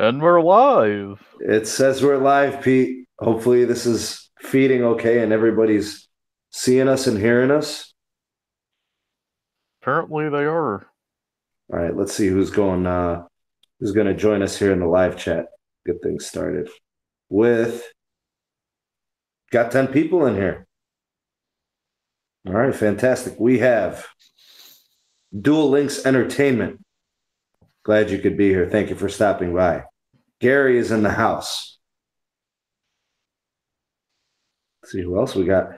And we're live. It says we're live, Pete. Hopefully this is feeding okay and everybody's seeing us and hearing us. Apparently they are. All right, let's see who's going to join us here in the live chat. Get things started. With got 10 people in here. All right, fantastic. We have Dual Links Entertainment. Glad you could be here. Thank you for stopping by. Gary is in the house. Let's see who else we got.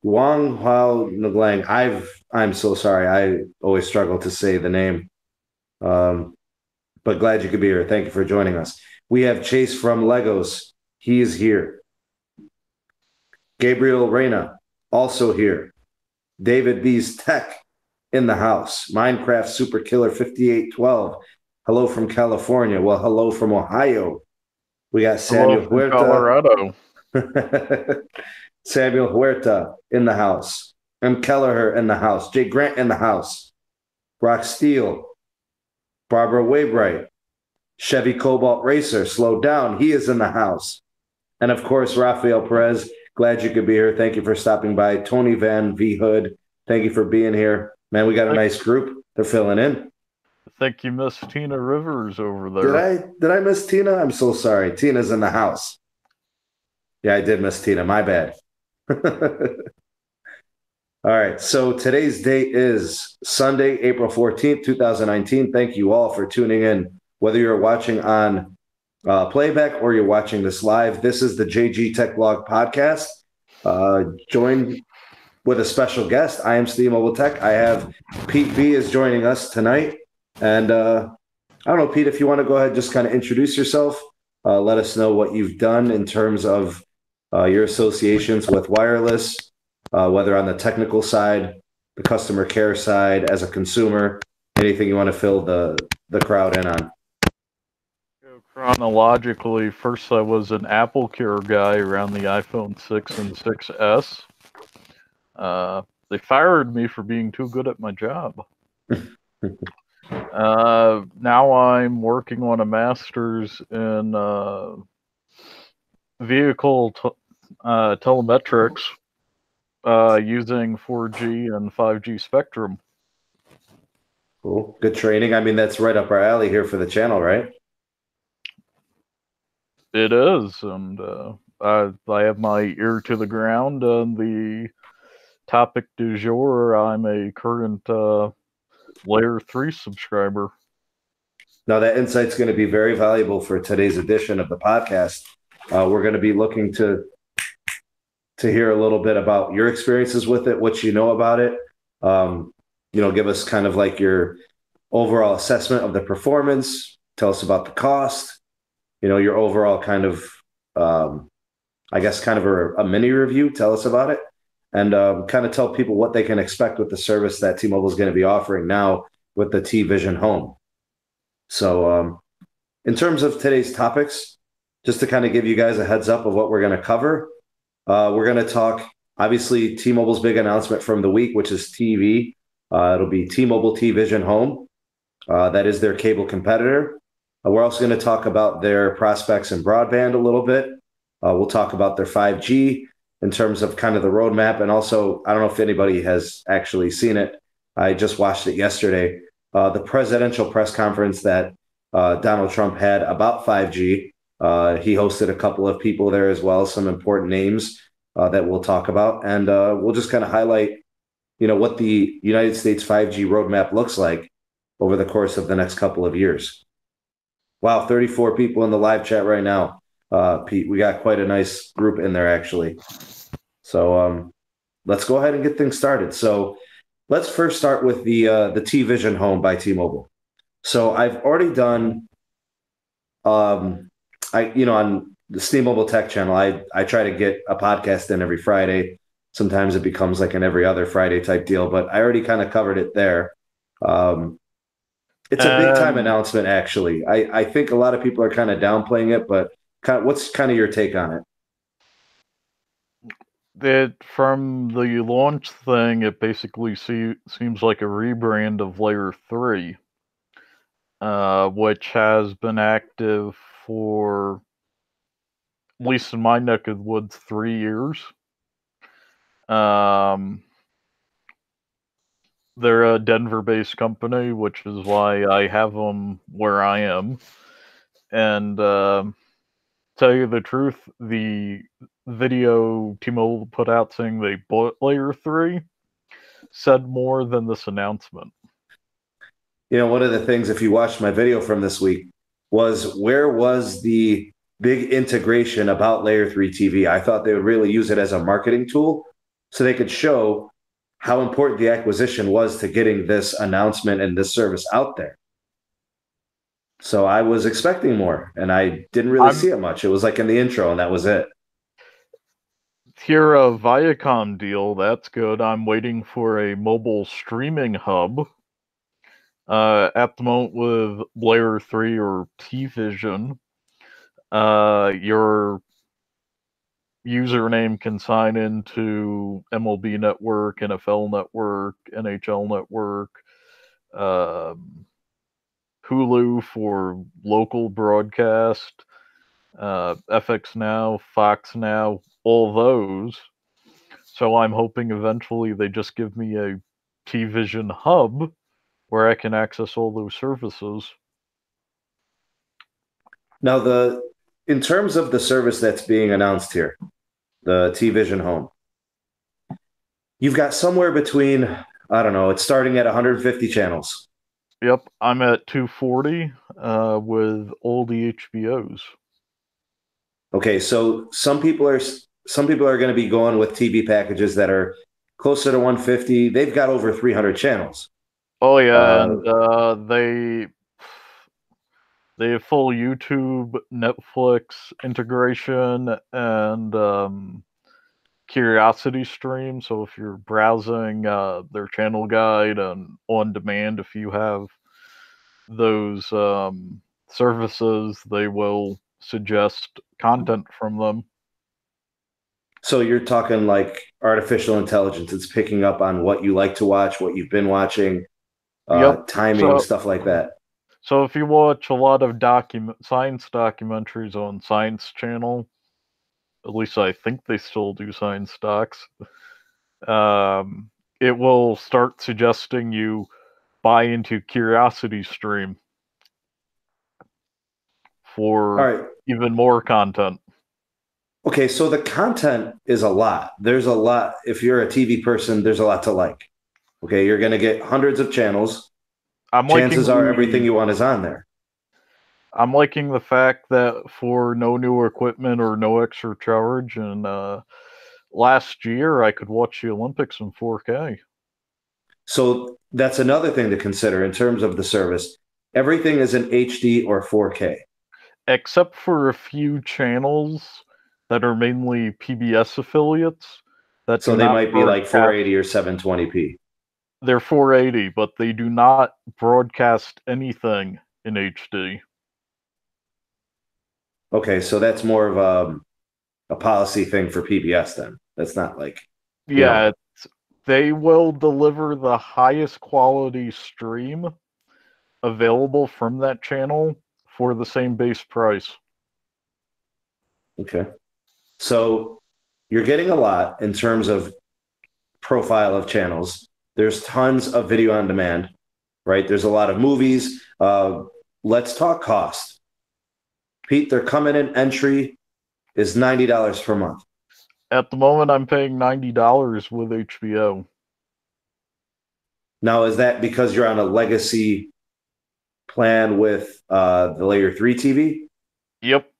Wang Hao Nglang. I'm so sorry. I always struggle to say the name. But glad you could be here. Thank you for joining us. We have Chase from Legos. He is here. Gabriel Reyna, also here. David B's Tech in the house. Minecraft Super Killer 5812. Hello from California. Well, hello from Ohio. We got Samuel Hello from Huerta. Colorado. Samuel Huerta in the house. M. Kelleher in the house. Jay Grant in the house. Brock Steele. Barbara Waybright. Chevy Cobalt Racer. Slow down. He is in the house. And of course, Rafael Perez. Glad you could be here. Thank you for stopping by. Tony Van V. Hood. Thank you for being here. Man, we got a nice group. They're filling in. I think you missed Tina Rivers over there. Did I miss Tina? I'm so sorry. Tina's in the house. Yeah, I did miss Tina. My bad. All right. So today's date is Sunday, April 14th, 2019. Thank you all for tuning in. Whether you're watching on playback or you're watching this live, this is the JGTechBlog podcast. Joined with a special guest. I am Steve Mobile Tech. I have Pete B is joining us tonight. And I don't know, Pete, if you want to go ahead and just kind of introduce yourself, let us know what you've done in terms of your associations with wireless, whether on the technical side, the customer care side, as a consumer, anything you want to fill the crowd in on. Chronologically, first I was an Apple Care guy around the iPhone 6 and 6S. They fired me for being too good at my job. Now I'm working on a master's in vehicle telemetrics using 4G and 5G spectrum. Cool. Good training. I mean, that's right up our alley here for the channel, right? It is, and I have my ear to the ground on the topic du jour. I'm a current Layer 3 subscriber. Now, that insight's going to be very valuable for today's edition of the podcast. We're going to be looking to hear a little bit about your experiences with it, what you know about it. Give us kind of like your overall assessment of the performance. Tell us about the cost. Your overall kind of, I guess, kind of a mini review. Tell us about it. And kind of tell people what they can expect with the service that T-Mobile is going to be offering now with the TVision Home. So in terms of today's topics, just to kind of give you guys a heads up of what we're going to cover, we're going to talk, obviously, T-Mobile's big announcement from the week, which is TV. It'll be T-Mobile TVision Home. That is their cable competitor. We're also going to talk about their prospects in broadband a little bit. We'll talk about their 5G in terms of kind of the roadmap. And also, I don't know if anybody has actually seen it. I just watched it yesterday. The presidential press conference that Donald Trump had about 5G. He hosted a couple of people there as well, some important names that we'll talk about. And we'll just kind of highlight, what the United States 5G roadmap looks like over the course of the next couple of years. Wow, 34 people in the live chat right now. Pete, we got quite a nice group in there, actually. So let's go ahead and get things started. So let's first start with the TVision Home by T-Mobile. So I've already done, on the Steam Mobile Tech channel, I try to get a podcast in every Friday. Sometimes it becomes like an every other Friday type deal, but I already kind of covered it there. It's a big time announcement, actually. I think a lot of people are kind of downplaying it, but what's kind of your take on it? From the launch thing, it basically seems like a rebrand of Layer 3. which has been active for, at least in my neck of the woods, 3 years. They're a Denver-based company, which is why I have them where I am. And tell you the truth, the video T-Mobile put out saying they bought Layer 3 said more than this announcement. One of the things, if you watched my video from this week, was where was the big integration about Layer 3 TV? I thought they would really use it as a marketing tool so they could show how important the acquisition was to getting this announcement and this service out there. So I was expecting more, and I didn't really see it much. It was like in the intro, and that was it. Here, a Viacom deal, that's good. I'm waiting for a mobile streaming hub. At the moment with Layer 3 or TVision, your username can sign into MLB Network, NFL Network, NHL Network, Hulu for local broadcast, FX Now, Fox Now, all those. So I'm hoping eventually they just give me a TVision hub where I can access all those services. Now, in terms of the service that's being announced here, the TVision Home, you've got somewhere between, I don't know, it's starting at 150 channels. Yep, I'm at 240 with all the HBOs. Okay, so some people are going to be going with TV packages that are closer to 150. They've got over 300 channels. Oh yeah, and they have full YouTube, Netflix integration, and Curiosity Stream. So if you're browsing their channel guide and on demand, if you have those services, they will suggest content from them. So you're talking like artificial intelligence. It's picking up on what you like to watch, what you've been watching, timing, stuff like that. So if you watch a lot of science documentaries on Science Channel, at least I think they still do science docs, it will start suggesting you buy into Curiosity Stream for even more content. Okay, so the content is a lot. There's a lot. If you're a TV person, there's a lot to like. Okay, you're going to get hundreds of channels. Chances are everything you want is on there. I'm liking the fact that for no new equipment or no extra charge, and last year I could watch the Olympics in 4K. So that's another thing to consider in terms of the service. Everything is in HD or 4K. Except for a few channels that are mainly PBS affiliates. So they might be like 480 or 720p. They're 480, but they do not broadcast anything in HD. Okay, so that's more of a policy thing for PBS then. That's not like... Yeah, they will deliver the highest quality stream available from that channel for the same base price. Okay. So you're getting a lot in terms of profile of channels. There's tons of video on demand, right? There's a lot of movies. Let's talk cost. Pete, they're coming in, entry is $90 per month. At the moment, I'm paying $90 with HBO. Now, is that because you're on a legacy plan with the Layer 3 TV? Yep.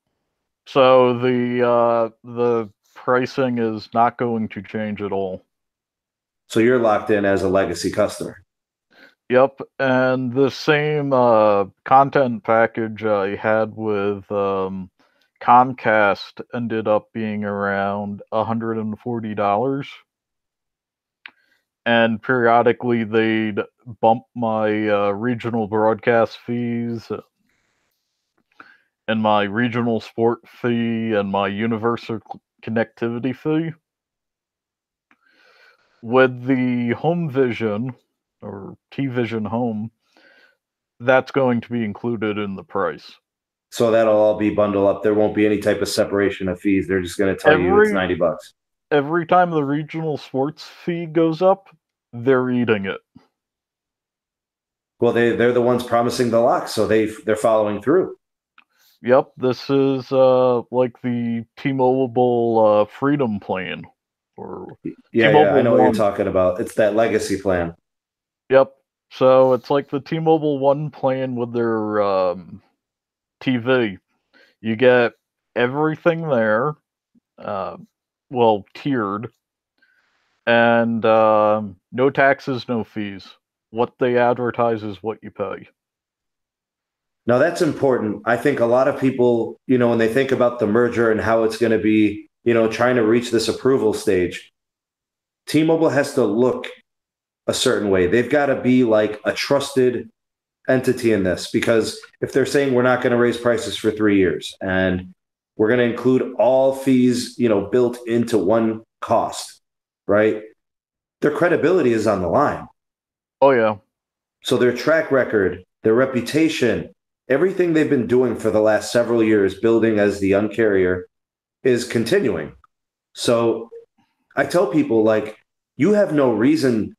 So the pricing is not going to change at all. So you're locked in as a legacy customer. Yep, and the same content package I had with Comcast ended up being around $140. And periodically they'd bump my regional broadcast fees and my regional sport fee and my universal connectivity fee. With the Home Vision, or TVision Home, that's going to be included in the price. So that'll all be bundled up. There won't be any type of separation of fees. They're just going to tell you it's $90. Every time the regional sports fee goes up, they're eating it. Well, they're the ones promising the lock, so they're following through. Yep, this is like the T-Mobile Freedom Plan, or Yeah, I know what you're talking about. It's that legacy plan. Yep. So it's like the T-Mobile One plan with their TV. You get everything there, well, tiered, and no taxes, no fees. What they advertise is what you pay. Now, that's important. I think a lot of people, when they think about the merger and how it's going to be, trying to reach this approval stage, T-Mobile has to look a certain way. They've got to be like a trusted entity in this, because if they're saying we're not going to raise prices for 3 years and we're going to include all fees, built into one cost, right? Their credibility is on the line. Oh, yeah. So their track record, their reputation, everything they've been doing for the last several years, building as the Un-carrier, is continuing. So I tell people, like, you have no reason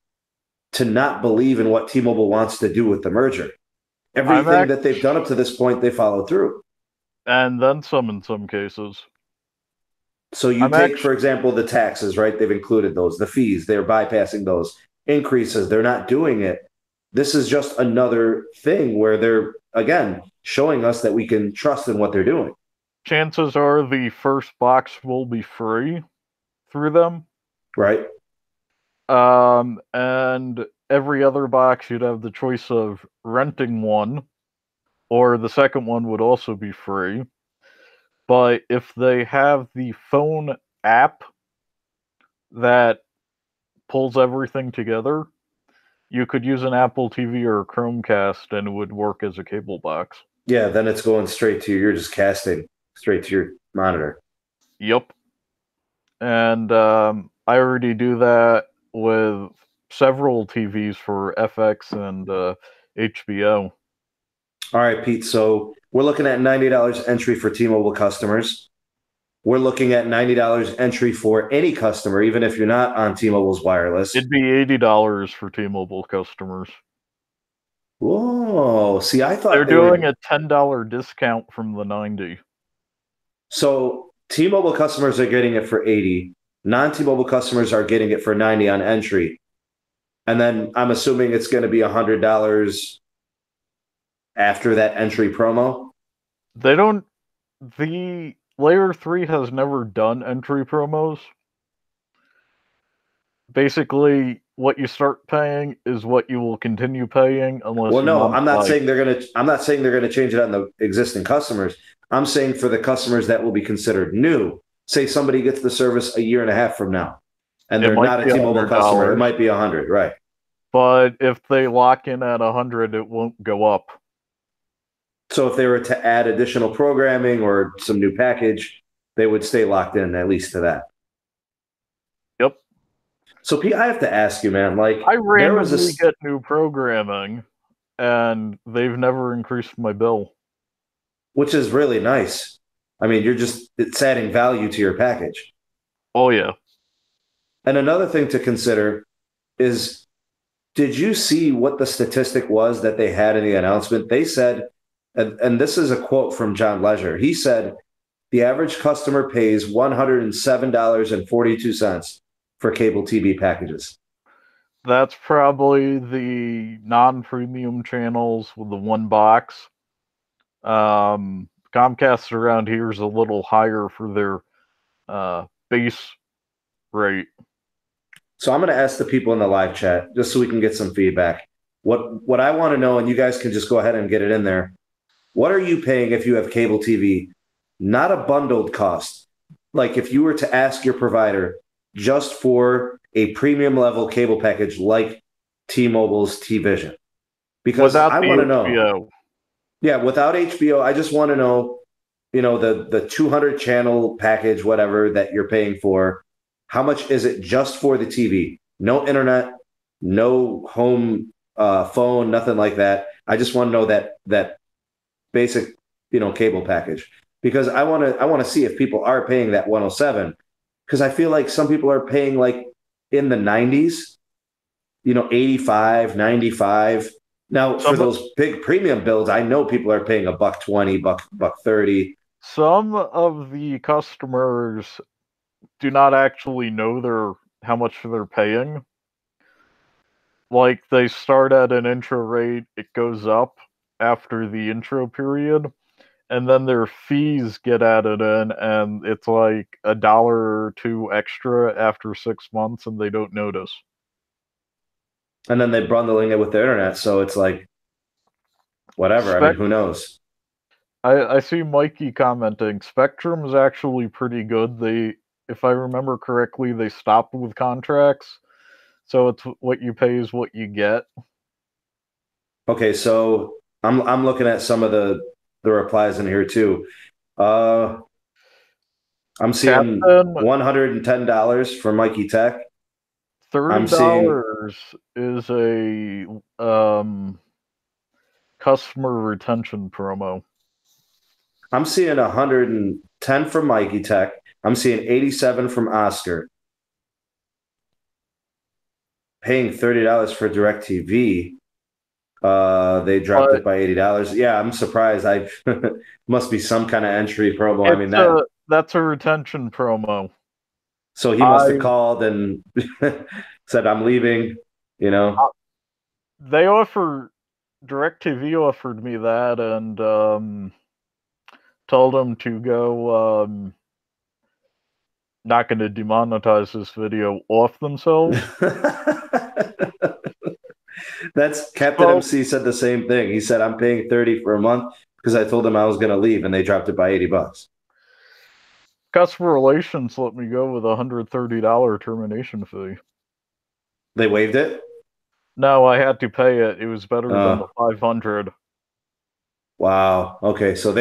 to not believe in what T-Mobile wants to do with the merger. Everything that they've done up to this point, they followed through. And then some in some cases. So you take, for example, the taxes, right? They've included those. The fees, they're bypassing those. Increases, they're not doing it. This is just another thing where they're, again, showing us that we can trust in what they're doing. Chances are the first box will be free through them. Right. And every other box, you'd have the choice of renting one, or the second one would also be free. But if they have the phone app that pulls everything together, you could use an Apple TV or a Chromecast and it would work as a cable box. Yeah, then it's going straight to you're just casting straight to your monitor. Yep. And I already do that with several TVs for FX and HBO. All right, Pete. So we're looking at $90 entry for T-Mobile customers. We're looking at $90 entry for any customer, even if you're not on T-Mobile's wireless. It'd be $80 for T-Mobile customers. Whoa. See, I thought they're doing a $10 discount from the $90. So T-Mobile customers are getting it for $80. Non-T-Mobile customers are getting it for $90 on entry. And then I'm assuming it's going to be $100 after that entry promo. They don't. The Layer 3 has never done entry promos. Basically, what you start paying is what you will continue paying unless. Well, no, I'm not saying they're gonna change it on the existing customers. I'm saying for the customers that will be considered new. Say somebody gets the service a year and a half from now, and they're not a T-Mobile customer. It might be $100, right? But if they lock in at $100, it won't go up. So if they were to add additional programming or some new package, they would stay locked in at least to that. Yep. So Pete, I have to ask you, man. Like, I randomly get new programming, and they've never increased my bill, which is really nice. I mean, it's adding value to your package. Oh yeah. And another thing to consider is, did you see what the statistic was that they had in the announcement? They said, and this is a quote from John Leisure. He said, the average customer pays $107.42 for cable TV packages. That's probably the non-premium channels with the one box. Comcast around here is a little higher for their base rate. So I'm going to ask the people in the live chat just so we can get some feedback. What I want to know, and you guys can just go ahead and get it in there. What are you paying if you have cable TV? Not a bundled cost. Like if you were to ask your provider just for a premium level cable package like T-Mobile's TVision. Because I want to know. Yeah, without HBO, I just want to know, the 200 channel package, whatever that you're paying for, how much is it just for the TV? No internet, no home phone, nothing like that. I just want to know that basic, cable package, because I want to see if people are paying that 107, because I feel like some people are paying like in the 90s, 85, 95. Now for Some those big premium builds, I know people are paying a buck 20, buck 30. some of the customers do not actually know how much they're paying. Like, they start at an intro rate, it goes up after the intro period, and then their fees get added in, and it's like $1 or $2 extra after 6 months, and they don't notice. And then they're bundling it with the internet, so it's like whatever. I mean, who knows? I see Mikey commenting, Spectrum's actually pretty good. If I remember correctly, they stopped with contracts, so it's what you pay is what you get. Okay, so I'm looking at some of the replies in here too. I'm seeing Captain, $110 for Mikey Tech. I'm seeing $30 is a customer retention promo. I'm seeing 110 from Mikey Tech. I'm seeing 87 from Oscar. Paying $30 for DirecTV. They dropped it by $80. Yeah, I'm surprised. I must be some kind of entry promo. I mean that's a retention promo. So he must have called and said, "I'm leaving." They DirecTV offered me that and told him to go. Not going to demonetize this video off themselves. That's Captain MC said the same thing. He said, "I'm paying 30 for a month because I told them I was going to leave, and they dropped it by $80." Customer relations let me go with a $130 termination fee. They waived it? No, I had to pay it. It was better than the $500. Wow. Okay, so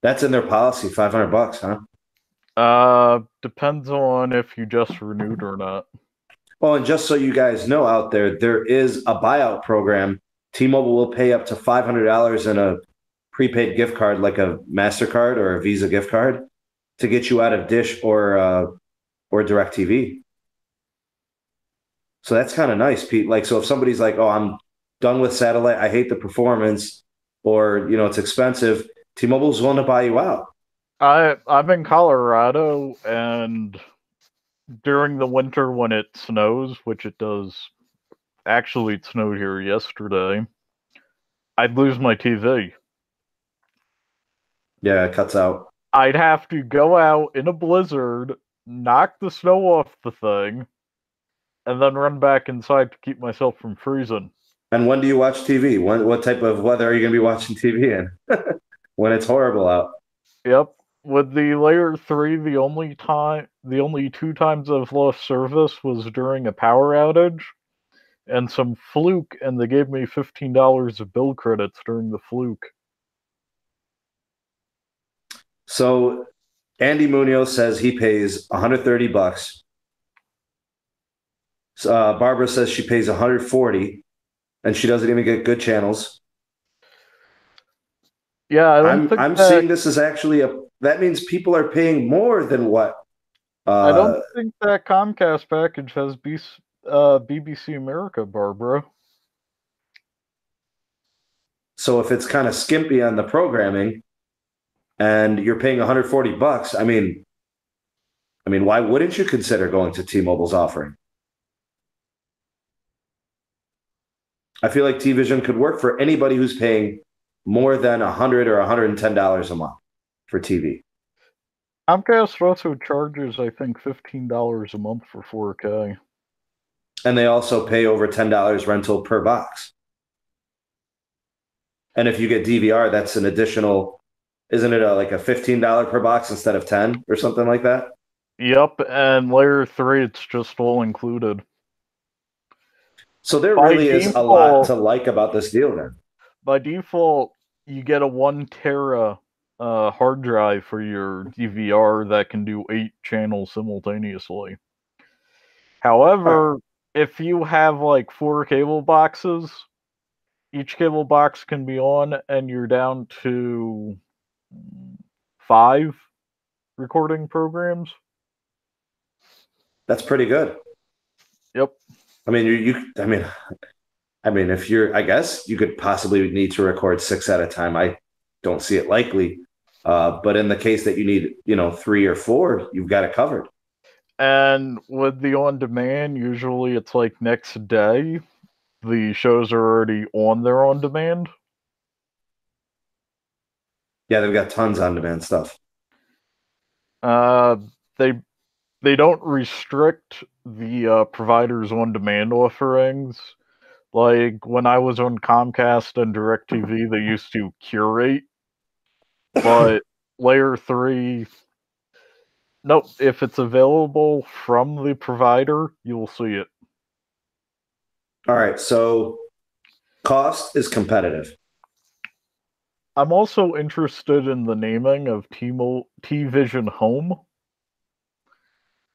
that's in their policy, $500, huh? Depends on if you just renewed or not. Well, and just so you guys know out there is a buyout program. T-Mobile will pay up to $500 in a prepaid gift card, like a MasterCard or a Visa gift card, to get you out of Dish or DirecTV. So that's kind of nice, Pete. Like, so if somebody's like, "Oh, I'm done with satellite. I hate the performance," or it's expensive, T-Mobile's willing to buy you out. I'm in Colorado, and during the winter when it snows, which it does, actually it snowed here yesterday, I'd lose my TV. Yeah, it cuts out. I'd have to go out in a blizzard, knock the snow off the thing, and then run back inside to keep myself from freezing. And when do you watch TV? What type of weather are you going to be watching TV in? When it's horrible out. Yep. With the Layer 3, the only 2 times I've lost service was during a power outage and some fluke, and they gave me $15 of bill credits during the fluke. So Andy Munoz says he pays $130. Barbara says she pays $140, and she doesn't even get good channels. Yeah, I'm seeing this as actually that means people are paying more than what. I don't think that Comcast package has BBC America, Barbara. So if it's kind of skimpy on the programming, and you're paying $140, I mean, why wouldn't you consider going to T-Mobile's offering? I feel like TVision could work for anybody who's paying more than $100 or $110 a month for TV. Comcast also charges, I think, $15 a month for 4K. And they also pay over $10 rental per box. And if you get DVR, that's an additional, isn't it like a $15 per box instead of 10 or something like that? Yep, and Layer 3, it's just all included. So there really is a lot to like about this deal then. By default, you get a 1 tera hard drive for your DVR that can do 8 channels simultaneously. However, if you have like 4 cable boxes, Each cable box can be on, and you're down to 5 recording programs. That's pretty good. Yep. I mean, if you're, I guess you could possibly need to record 6 at a time. I don't see it likely. But in the case that you need, 3 or 4, you've got it covered. And with the on demand, usually it's like next day. The shows are already on there on demand. Yeah, they've got tons on demand stuff. They don't restrict the providers on demand offerings. Like when I was on Comcast and DirecTV, they used to curate, but Layer 3, nope, if it's available from the provider, you'll see it. All right, so cost is competitive. I'm also interested in the naming of TVision Home.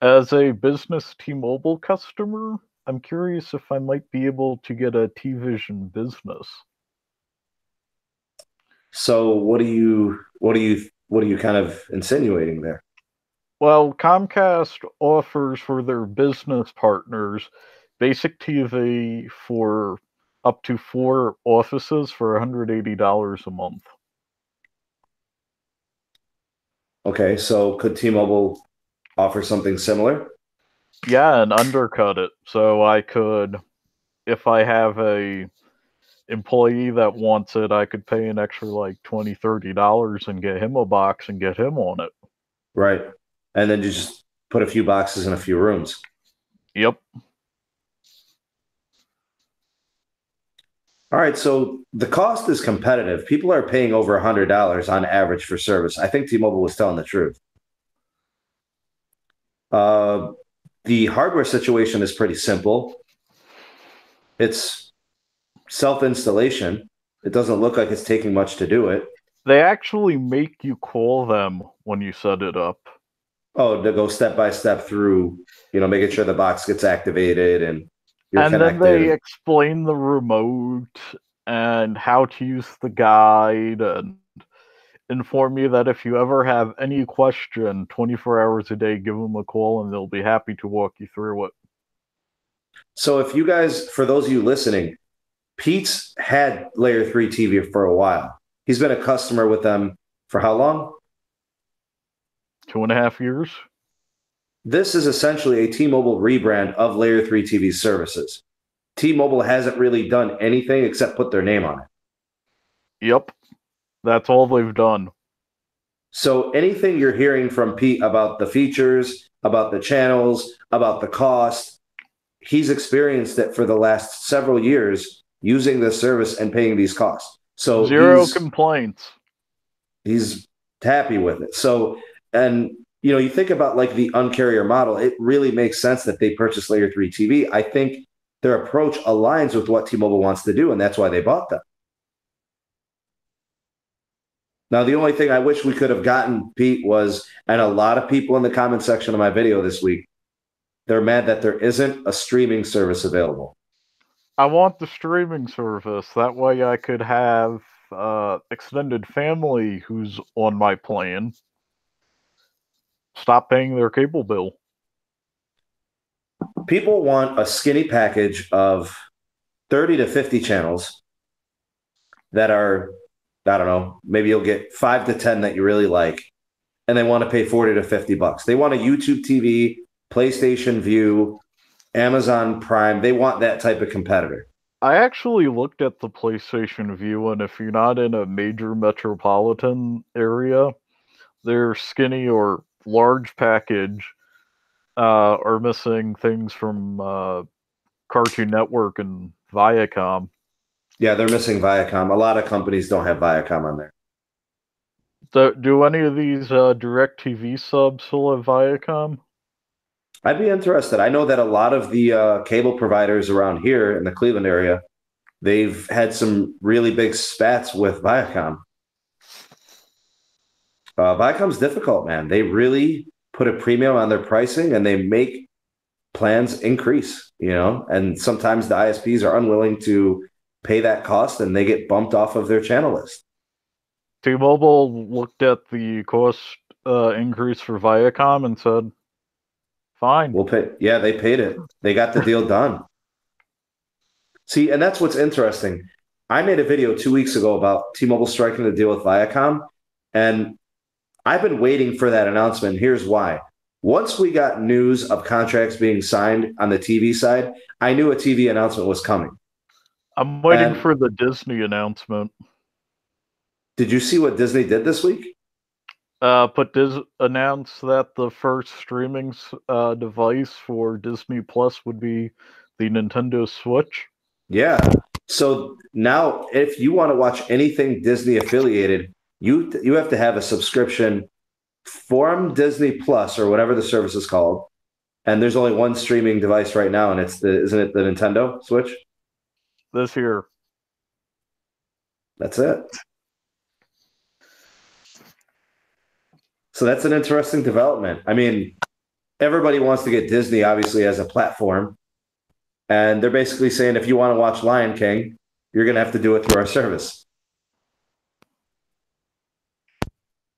As a business T-Mobile customer, I'm curious if I might be able to get a TVision business. So what are you kind of insinuating there? Well, Comcast offers for their business partners basic TV for up to 4 offices for $180 a month. Okay, so could T-Mobile offer something similar? Yeah, and undercut it. So I could, if I have a employee that wants it, I could pay an extra like $20, $30 and get him a box and get him on it. Right. And then you just put a few boxes in a few rooms. Yep. All right, so the cost is competitive. People are paying over $100 on average for service. I think T-Mobile was telling the truth. The hardware situation is pretty simple. It's self-installation. It doesn't look like it's taking much to do it. They actually make you call them when you set it up. Oh, to go step by step through, making sure the box gets activated and you're connected. Then they explain the remote and how to use the guide and inform you that if you ever have any question 24 hours a day, give them a call and they'll be happy to walk you through it. So if you guys, for those of you listening, Pete's had Layer 3 TV for a while. He's been a customer with them for how long? 2.5 years. This is essentially a T-Mobile rebrand of Layer 3 TV services. T-Mobile hasn't really done anything except put their name on it. Yep. That's all they've done. So anything you're hearing from Pete about the features, about the channels, about the cost, he's experienced it for the last several years using this service and paying these costs. So zero complaints. He's happy with it. So, and you think about like the Un-carrier model, it really makes sense that they purchased Layer 3 TV. I think their approach aligns with what T-Mobile wants to do, and that's why they bought them. Now, the only thing I wish we could have gotten, Pete, was, and a lot of people in the comment section of my video this week, they're mad that there isn't a streaming service available. I want the streaming service. That way I could have extended family who's on my plan stop paying their cable bill. People want a skinny package of 30 to 50 channels that are, I don't know, maybe you'll get 5 to 10 that you really like, and they want to pay 40 to 50 bucks. They want a YouTube TV, PlayStation View, Amazon Prime. They want that type of competitor. I actually looked at the PlayStation View, and if you're not in a major metropolitan area, their skinny or large package are missing things from Cartoon Network and Viacom. Yeah, they're missing Viacom. A lot of companies don't have Viacom on there. Do any of these DirecTV subs still have Viacom? I'd be interested. I know that a lot of the cable providers around here in the Cleveland area, they've had some really big spats with Viacom. Viacom's difficult, man. They really put a premium on their pricing and they make plans increase, and sometimes the ISPs are unwilling to pay that cost and they get bumped off of their channel list. T-Mobile looked at the cost increase for Viacom and said, fine. We'll pay. Yeah, they paid it. They got the deal done. See, and that's what's interesting. I made a video 2 weeks ago about T-Mobile striking the deal with Viacom, and I've been waiting for that announcement. Here's why. Once we got news of contracts being signed on the TV side, I knew a TV announcement was coming. I'm waiting for the Disney announcement. Did you see what Disney did this week? Announced that the first streaming device for Disney Plus would be the Nintendo Switch. Yeah. So now, if you want to watch anything Disney affiliated, you have to have a subscription from Disney Plus or whatever the service is called. And there's only one streaming device right now, and isn't it the Nintendo Switch? This year. That's it. So that's an interesting development. I mean, everybody wants to get Disney, obviously, as a platform. And they're basically saying, if you want to watch Lion King, you're going to have to do it through our service.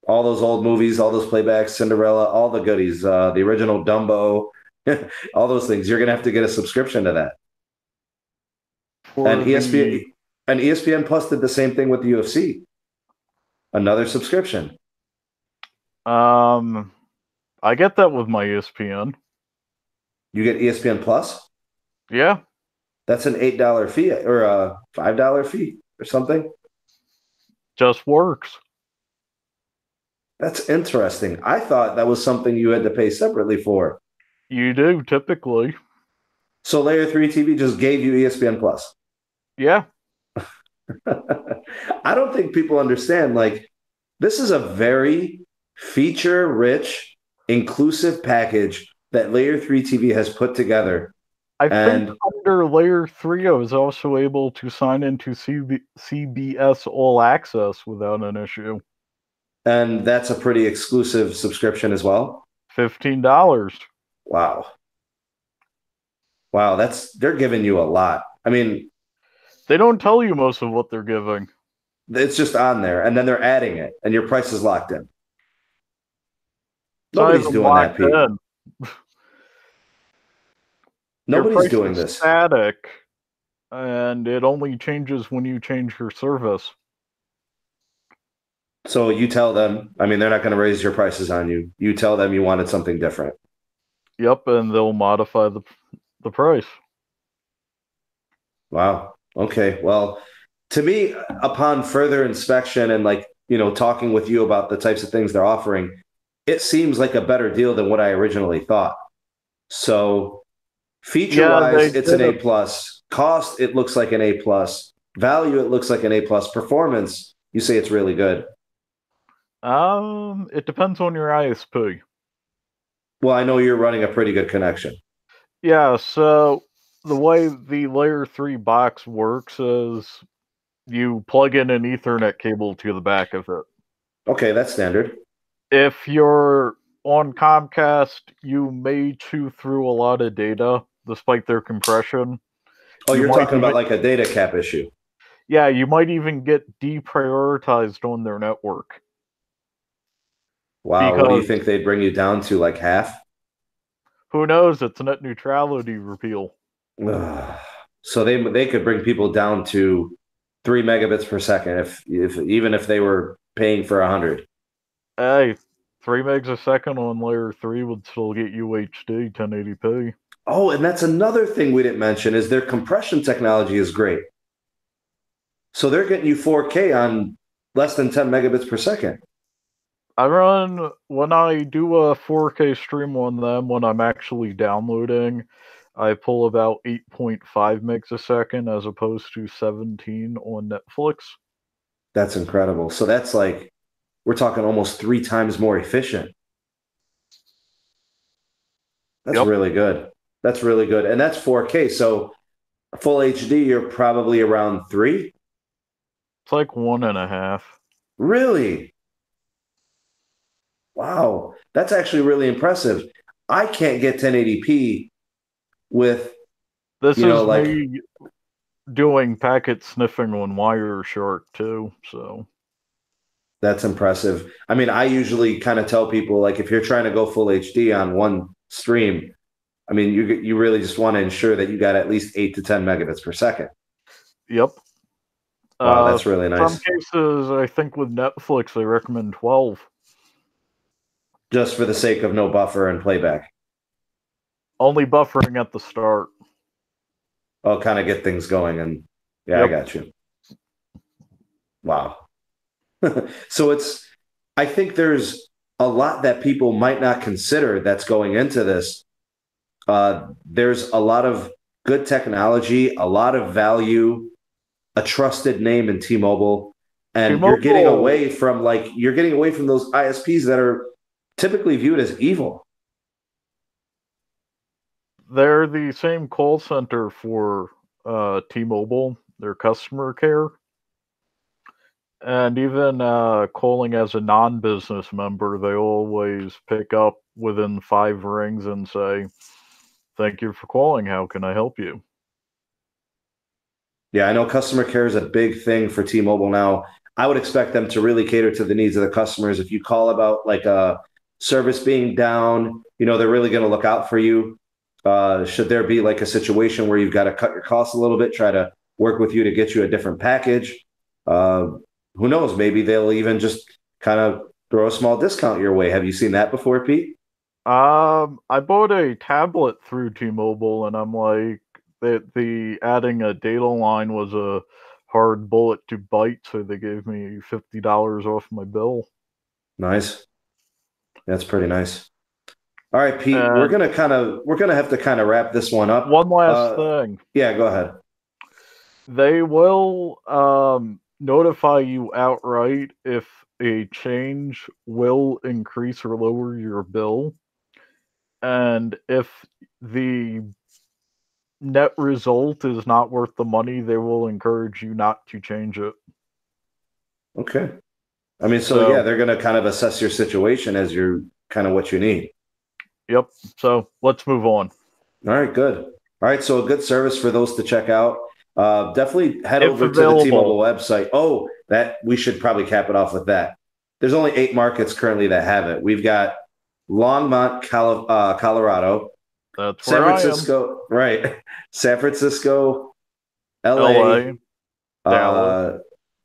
All those old movies, all those playbacks, Cinderella, all the goodies, the original Dumbo, all those things. You're going to have to get a subscription to that. And ESPN Plus did the same thing with the UFC. Another subscription. I get that with my ESPN. You get ESPN Plus? Yeah. That's an $8 fee or a $5 fee or something. Just works. That's interesting. I thought that was something you had to pay separately for. You do, typically. So Layer 3 TV just gave you ESPN Plus. Yeah. I don't think people understand, like, this is a very feature-rich, inclusive package that Layer 3 TV has put together. I think under Layer 3, I was also able to sign into CBS All Access without an issue. And that's a pretty exclusive subscription as well? $15. Wow. Wow, they're giving you a lot. I mean, they don't tell you most of what they're giving. It's just on there, and then they're adding it, and your price is locked in. Nobody's doing that, Pete. Nobody's doing this. Static, and it only changes when you change your service. So you tell them, I mean, they're not going to raise your prices on you. You tell them you wanted something different. Yep, and they'll modify the price. Wow. Okay. Well, to me, upon further inspection and talking with you about the types of things they're offering, it seems like a better deal than what I originally thought. So feature-wise, it's an A+. Cost, it looks like an A+. Value, it looks like an A+. Performance, you say it's really good. It depends on your ISP. Well, I know you're running a pretty good connection. Yeah, so the way the Layer 3 box works is you plug in an Ethernet cable to the back of it. Okay, that's standard. If you're on Comcast, you may chew through a lot of data despite their compression. Oh, you're talking about like a data cap issue. Yeah, you might even get deprioritized on their network. Wow, what do you think they'd bring you down to, like half? Who knows? It's a net neutrality repeal. So they could bring people down to 3 megabits per second even if they were paying for 100. Hey, 3 megs a second on Layer 3 would still get you HD 1080p. Oh, and that's another thing we didn't mention is their compression technology is great. So they're getting you 4K on less than 10 megabits per second. When I do a 4K stream on them, when I'm actually downloading, I pull about 8.5 megs a second as opposed to 17 on Netflix. That's incredible. So that's like, we're talking almost 3 times more efficient. That's really good. That's really good. And that's 4K. So full HD, you're probably around 3? It's like 1.5. Really? Wow. That's actually really impressive. I can't get 1080p with, me doing packet sniffing on Wireshark too. So That's impressive. I mean, I usually kind of tell people, like, if you're trying to go full HD on one stream, I mean, you really just want to ensure that you got at least 8 to 10 megabits per second. yep. Wow, that's really Some nice. cases, I think with Netflix, they recommend 12. Just for the sake of no buffer and playback. Only buffering at the start. I'll kind of get things going. And yeah, I got you. Wow. So I think there's a lot that people might not consider that's going into this. There's a lot of good technology, a lot of value, a trusted name in T-Mobile, and you're getting away from those ISPs that are typically viewed as evil. They're the same call center for T-Mobile, their customer care. And even calling as a non-business member, they always pick up within 5 rings and say, "Thank you for calling. How can I help you?" Yeah, I know customer care is a big thing for T-Mobile now. I would expect them to really cater to the needs of the customers. If you call about like a service being down, they're really going to look out for you. Should there be like a situation where you've got to cut your costs a little bit, try to work with you to get you a different package. Who knows? Maybe they'll even just kind of throw a small discount your way. Have you seen that before, Pete? I bought a tablet through T-Mobile, and I'm like, the adding a data line was a hard bullet to bite, so they gave me $50 off my bill. Nice. That's pretty nice. All right, Pete, we're gonna have to kind of wrap this one up. One last thing. Yeah, go ahead. They will notify you outright if a change will increase or lower your bill. And if the net result is not worth the money, they will encourage you not to change it. Okay. I mean, so yeah, they're going to kind of assess your situation as you're kind of what you need. Yep. So let's move on. All right, good. All right, so a good service for those to check out. Definitely head over to the T-Mobile website. Oh, that we should probably cap it off with that. There's only 8 markets currently that have it. We've got Longmont, Colorado. That's San Francisco, right? San Francisco, LA,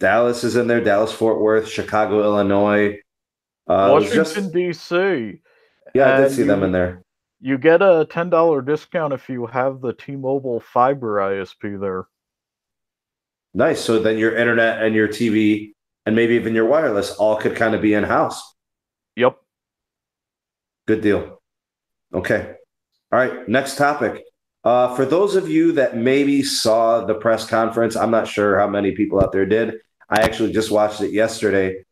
Dallas is in there. Dallas, Fort Worth, Chicago, Illinois, Washington D.C. Yeah, I did see them in there. You get a $10 discount if you have the T-Mobile fiber ISP there. Nice. So then your internet and your TV and maybe even your wireless all could kind of be in-house. Yep. Good deal. Okay. All right. Next topic. For those of you that maybe saw the press conference, I'm not sure how many people out there did. I actually just watched it yesterday.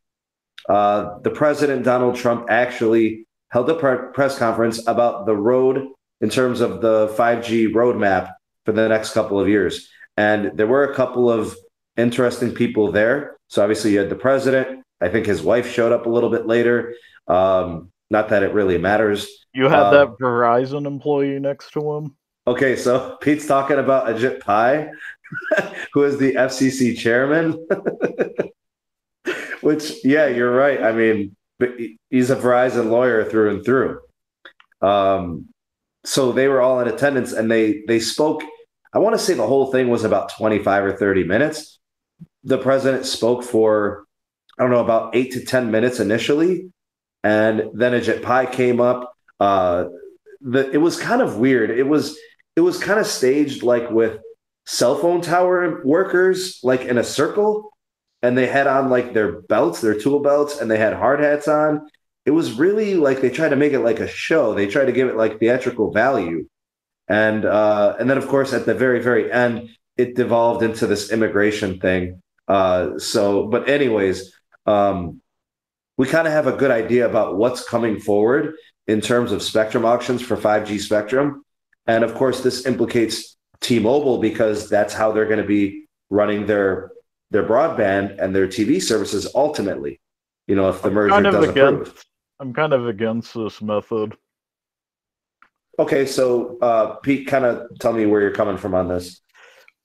The President, Donald Trump, actually held a press conference about the road in terms of the 5G roadmap for the next couple of years. And there were a couple of interesting people there. So obviously you had the president. I think his wife showed up a little bit later. Not that it really matters. You had that Verizon employee next to him. Okay, so Pete's talking about Ajit Pai, who is the FCC chairman. Which, yeah, you're right. I mean, he's a Verizon lawyer through and through. So they were all in attendance, and they spoke. I want to say the whole thing was about 25 or 30 minutes. The president spoke for, I don't know, about 8 to 10 minutes initially. And then Ajit Pai came up. It was kind of weird. It was kind of staged like with cell phone tower workers, like in a circle. And they had on like their belts, their tool belts, and they had hard hats on. It was really like they tried to make it like a show. They tried to give it like theatrical value. And then, of course, at the very, very end, it devolved into this immigration thing. But anyways, we kind of have a good idea about what's coming forward in terms of spectrum auctions for 5G spectrum. And of course, this implicates T-Mobile because that's how they're going to be running their broadband and their TV services ultimately, if the merger doesn't approve. I'm kind of against this method. Okay, so Pete, kind of tell me where you're coming from on this.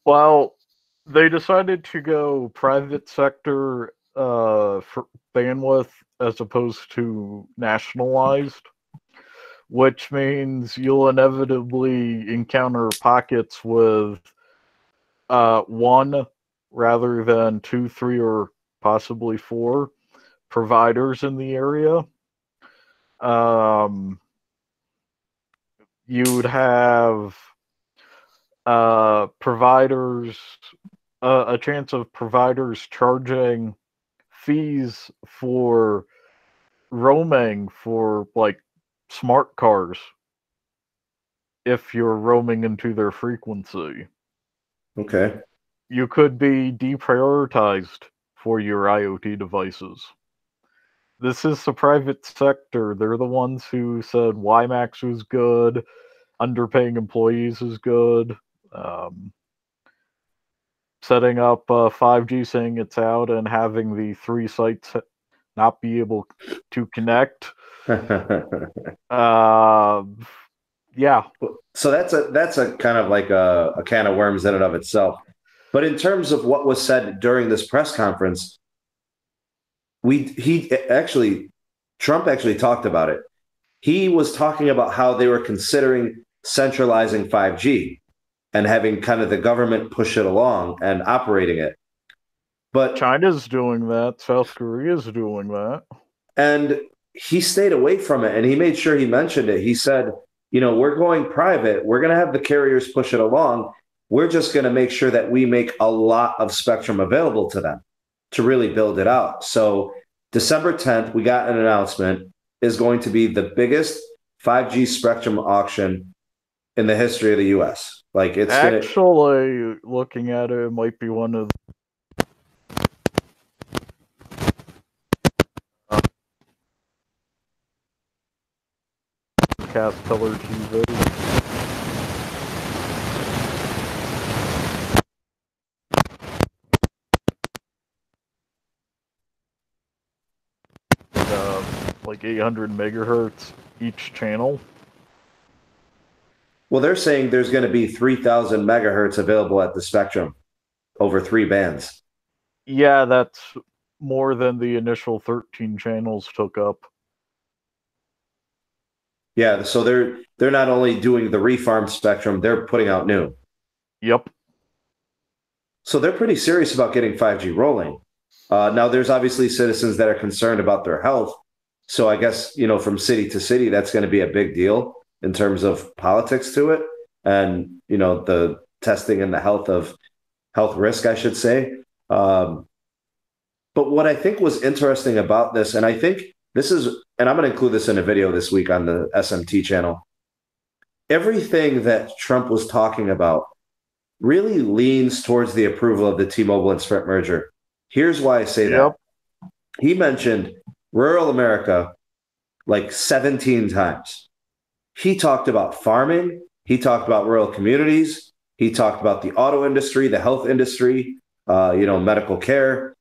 Well, They decided to go private sector for bandwidth as opposed to nationalized, which means you'll inevitably encounter pockets with one rather than two, three, or possibly four providers in the area. You'd have providers, a chance of providers charging fees for roaming for like smart cars if you're roaming into their frequency. Okay. You could be deprioritized for your IoT devices. This is the private sector. They're the ones who said WiMAX was good, underpaying employees is good. Setting up 5G, saying it's out, and having the three sites not be able to connect. Yeah. So that's a kind of like a can of worms in and of itself. But in terms of what was said during this press conference, Trump actually talked about it. He was talking about how they were considering centralizing 5G and having kind of the government push it along and operating it. But China's doing that. South Korea's doing that. And he stayed away from it, and he made sure he mentioned it. He said, we're going private. We're going to have the carriers push it along. We're just going to make sure that we make a lot of spectrum available to them to really build it out. So December 10th, we got an announcement, is going to be the biggest 5G spectrum auction in the history of the U.S. Like it's actually looking at it, it might be one of the cast color TV. Like 800 megahertz each channel. Well, they're saying there's going to be 3,000 megahertz available at the spectrum over 3 bands. Yeah, that's more than the initial 13 channels took up. Yeah, so they're not only doing the refarmed spectrum, they're putting out new. Yep. So they're pretty serious about getting 5G rolling. Now, there's obviously citizens that are concerned about their health. So I guess, from city to city, that's going to be a big deal in terms of politics to it. And, the testing and the health risk, I should say. But what I think was interesting about this, and I think this is, and I'm going to include this in a video this week on the SMT channel. Everything that Trump was talking about really leans towards the approval of the T-Mobile and Sprint merger. Here's why I say that. He mentioned rural America like 17 times. He talked about farming. He talked about rural communities. He talked about the auto industry, the health industry, medical care.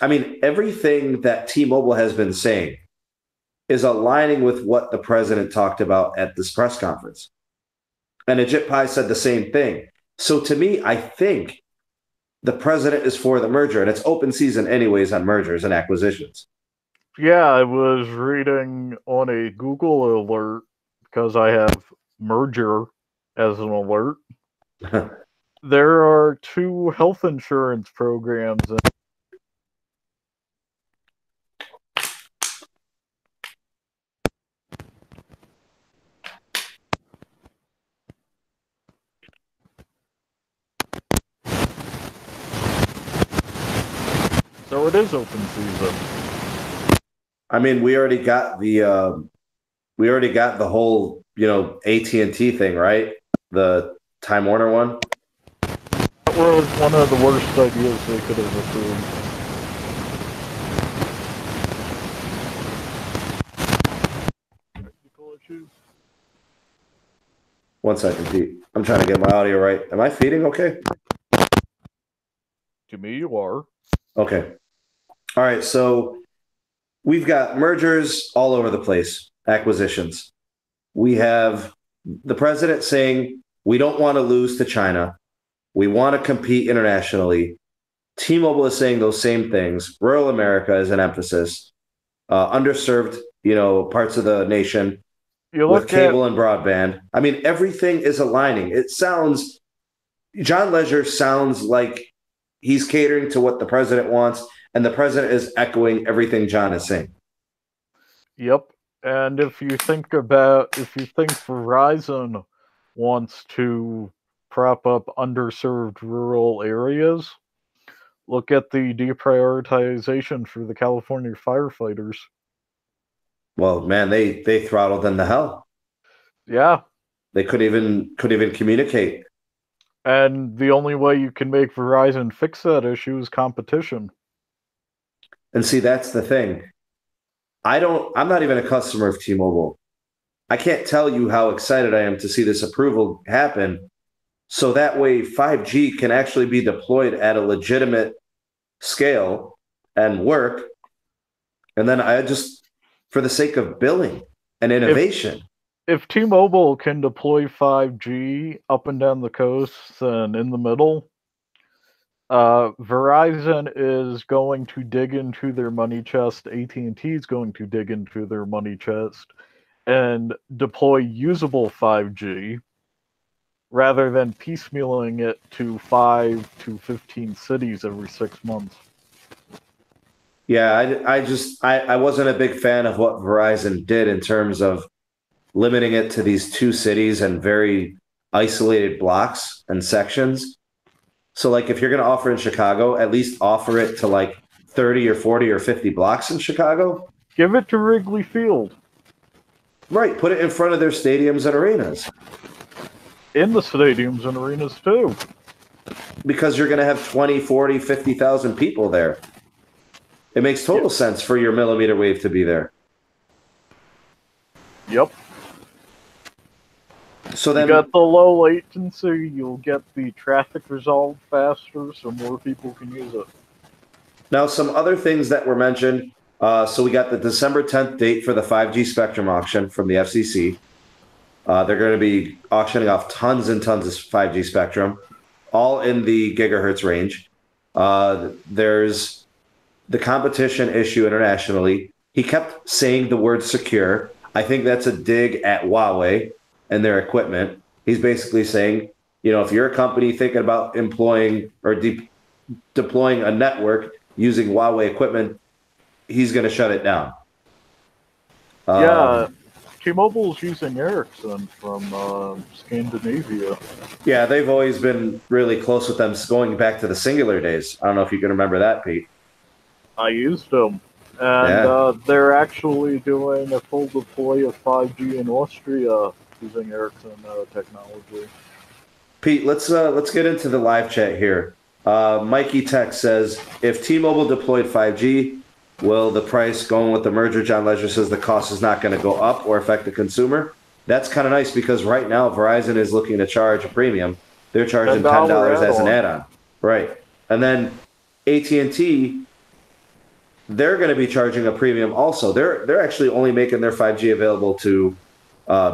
Everything that T-Mobile has been saying is aligning with what the president talked about at this press conference. And Ajit Pai said the same thing. So to me, I think the president is for the merger, and it's open season anyways on mergers and acquisitions. Yeah, I was reading on a Google alert because I have merger as an alert. There are 2 health insurance programs. So it is open season. We already got the whole, AT&T thing, right? The Time Warner one. That was one of the worst ideas they could have approved. Technical issues. One second, Pete. I'm trying to get my audio right. Am I feeding okay? To me, you are. Okay. All right. So we've got mergers all over the place, acquisitions. We have the president saying we don't want to lose to China. We want to compete internationally. T-Mobile is saying those same things. Rural America is an emphasis. Underserved, parts of the nation You with look at cable and broadband. I mean, everything is aligning. John Legere sounds like he's catering to what the president wants, and the president is echoing everything John is saying. Yep. And if you think Verizon wants to prop up underserved rural areas, look at the deprioritization for the California firefighters. Well, man, they throttled them to hell. Yeah. They couldn't even communicate. And the only way you can make Verizon fix that issue is competition. And see, that's the thing. I'm not even a customer of T-Mobile. I can't tell you how excited I am to see this approval happen. So that way 5G can actually be deployed at a legitimate scale and work. And then for the sake of billing and innovation. If T-Mobile can deploy 5G up and down the coast and in the middle, Verizon is going to dig into their money chest. AT&T is going to dig into their money chest and deploy usable 5G rather than piecemealing it to 5 to 15 cities every 6 months. Yeah, I wasn't a big fan of what Verizon did in terms of limiting it to these 2 cities and very isolated blocks and sections. So, like, if you're going to offer in Chicago, at least offer it to like 30 or 40 or 50 blocks in Chicago. Give it to Wrigley Field. Right. Put it in front of their stadiums and arenas. In the stadiums and arenas, too. Because you're going to have 20, 40, 50,000 people there. It makes total sense for your millimeter wave to be there. Yep. So then you got the low latency, you'll get the traffic resolved faster, so more people can use it. Now, some other things that were mentioned. So we got the December 10th date for the 5G spectrum auction from the FCC. They're going to be auctioning off tons and tons of 5G spectrum, all in the gigahertz range. There's the competition issue internationally. He kept saying the word secure. I think that's a dig at Huawei and their equipment. He's basically saying, if you're a company thinking about employing or deploying a network using Huawei equipment, he's going to shut it down. Yeah, T-Mobile's using Ericsson from Scandinavia. Yeah, they've always been really close with them going back to the Singular days. I don't know if you can remember that, Pete. I used them. And they're actually doing a full deploy of 5G in Austria using Ericsson technology. Pete, let's get into the live chat here. Mikey Tech says, if T-Mobile deployed 5G, will the price going with the merger? John Legere says the cost is not going to go up or affect the consumer. That's kind of nice because right now Verizon is looking to charge a premium. They're charging $10 as an add-on. Right. And then AT&T, they're going to be charging a premium also. They're actually only making their 5G available to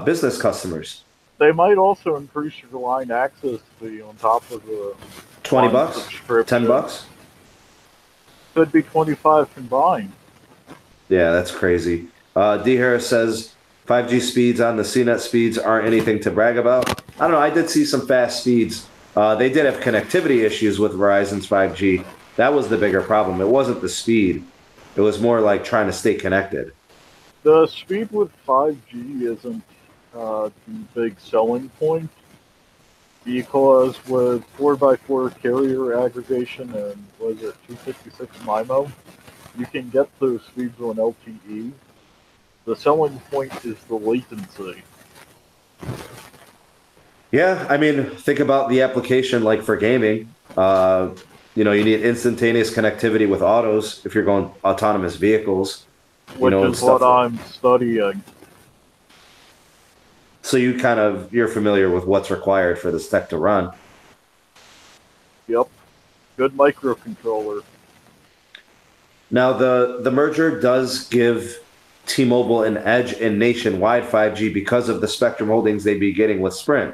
business customers. They might also increase your line access fee on top of the $20, $10. Could be 25 combined. Yeah, that's crazy. D Harris says 5G speeds on the CNET speeds aren't anything to brag about. I don't know. I did see some fast speeds. They did have connectivity issues with Verizon's 5G. That was the bigger problem. It wasn't the speed. It was more like trying to stay connected. The speed with 5G isn't the big selling point because with 4x4 carrier aggregation and was it 256 MIMO, you can get those speeds on LTE. The selling point is the latency. Yeah, I mean, think about the application like for gaming. You need instantaneous connectivity with autos if you're going autonomous vehicles. Which is what I'm studying. So you're familiar with what's required for this tech to run. Yep. Good microcontroller. Now, the merger does give T-Mobile an edge in nationwide 5G because of the spectrum holdings they'd be getting with Sprint.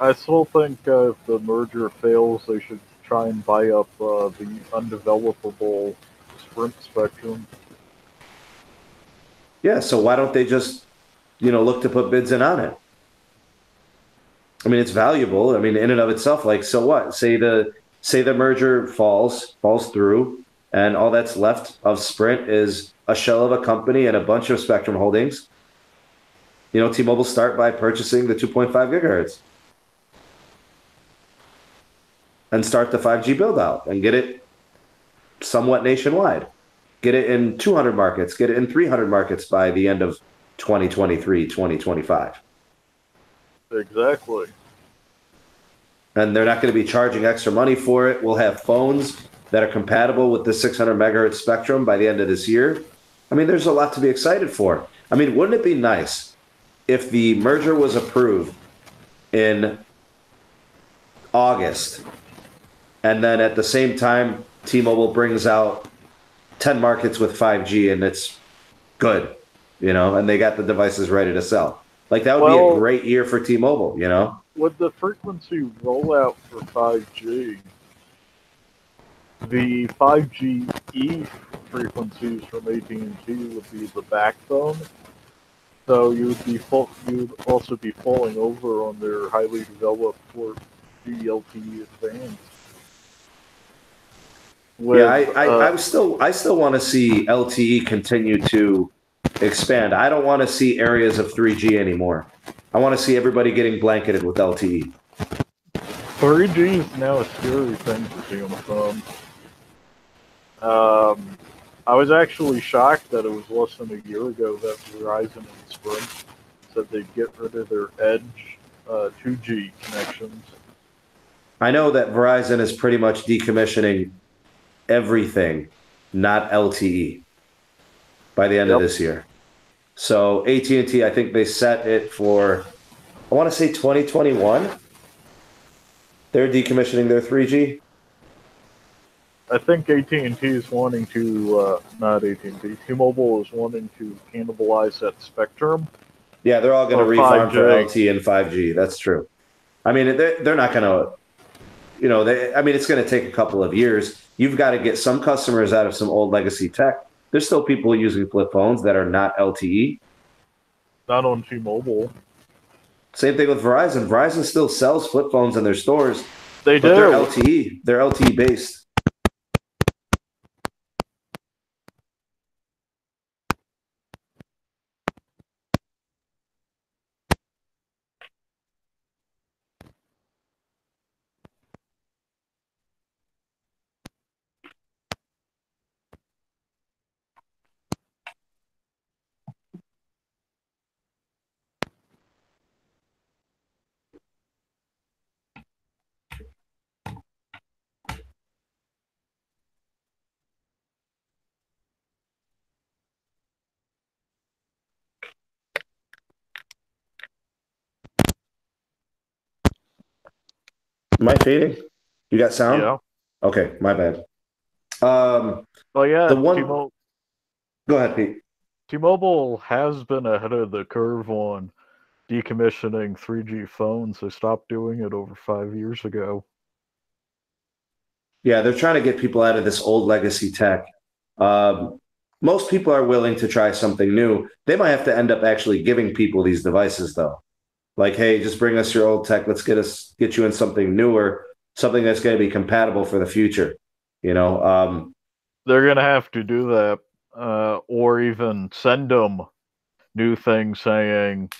I still think if the merger fails, they should try and buy up the undevelopable Sprint spectrum. Yeah, so why don't they just, look to put bids in on it? I mean, it's valuable. I mean, in and of itself, like, so what? Say the merger falls through, and all that's left of Sprint is a shell of a company and a bunch of spectrum holdings. T-Mobile start by purchasing the 2.5 gigahertz and start the 5G build out and get it somewhat nationwide. Get it in 200 markets, get it in 300 markets by the end of 2023, 2025. Exactly. And they're not going to be charging extra money for it. We'll have phones that are compatible with the 600 megahertz spectrum by the end of this year. I mean, there's a lot to be excited for. I mean, wouldn't it be nice if the merger was approved in August, and then at the same time, T-Mobile brings out 10 markets with 5G and it's good, and they got the devices ready to sell. Like, that would be a great year for T-Mobile, With the frequency rollout for 5G, the 5GE frequencies from AT&T would be the backbone. So you'd also be falling over on their highly developed 4G LTE Advanced. I still want to see LTE continue to expand. I don't want to see areas of 3G anymore. I want to see everybody getting blanketed with LTE. 3G is now a scary thing to see on the phone. I was actually shocked that it was less than a year ago that Verizon and Sprint said they'd get rid of their Edge 2G connections. I know that Verizon is pretty much decommissioning everything, not LTE, by the end of this year. So AT&T, I think they set it for, I want to say 2021. They're decommissioning their 3G. I think AT&T is wanting to, not AT&T, T-Mobile is wanting to cannibalize that spectrum. Yeah, they're all going to refarm for LTE and 5G. That's true. I mean, they're not going to, it's going to take a couple of years. You've got to get some customers out of some old legacy tech. There's still people using flip phones that are not LTE. Not on T-Mobile. Same thing with Verizon. Verizon still sells flip phones in their stores. They do. They're LTE. They're LTE based. Am I fading? You got sound? Yeah. Okay, my bad. Well, yeah. Go ahead, Pete. T-Mobile has been ahead of the curve on decommissioning 3G phones. They stopped doing it over 5 years ago. Yeah, they're trying to get people out of this old legacy tech. Most people are willing to try something new. They might have to end up actually giving people these devices, though. Like, hey, just bring us your old tech. Let's get you in something newer, something that's going to be compatible for the future. They're going to have to do that, or even send them new things saying,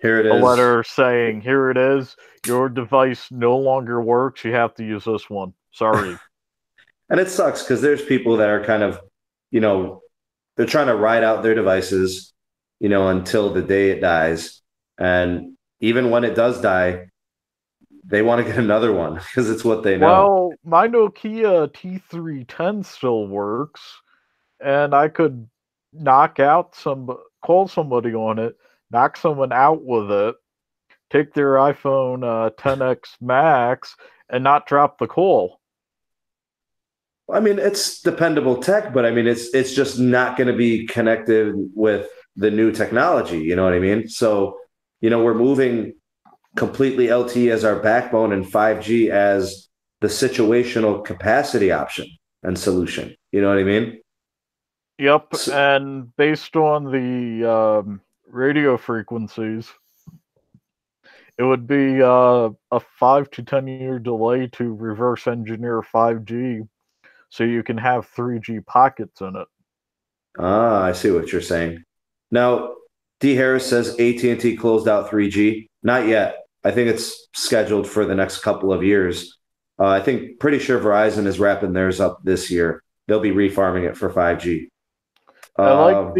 here it is. A letter saying, here it is. Your device no longer works. You have to use this one. Sorry. And it sucks because there's people that are kind of, they're trying to ride out their devices, until the day it dies. And even when it does die, they want to get another one because it's what they know. Well, my Nokia T310 still works, and I could call somebody on it, knock someone out with it, take their iPhone XS Max, and not drop the call. I mean, it's dependable tech, but I mean, it's just not going to be connected with the new technology. You know what I mean? So, we're moving completely LTE as our backbone and 5G as the situational capacity option and solution. You know what I mean? Yep, So, and based on the radio frequencies, it would be a 5 to 10 year delay to reverse engineer 5G, so you can have 3G pockets in it. I see what you're saying. Now, D. Harris says AT&T closed out 3G. Not yet. I think it's scheduled for the next couple of years. I think pretty sure Verizon is wrapping theirs up this year. They'll be refarming it for 5G. I like Uh,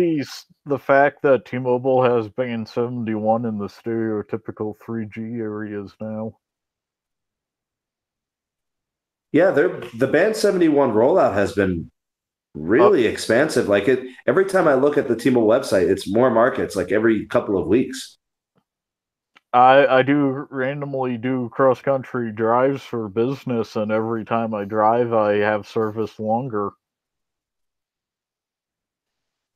the fact that T-Mobile has band 71 in the stereotypical 3G areas now. yeah, the Band 71 rollout has been Uh, really expansive. Like it, every time I look at the T-Mobile website, it's more markets. Like every couple of weeks. I do randomly do cross country drives for business, and every time I drive, I have service longer.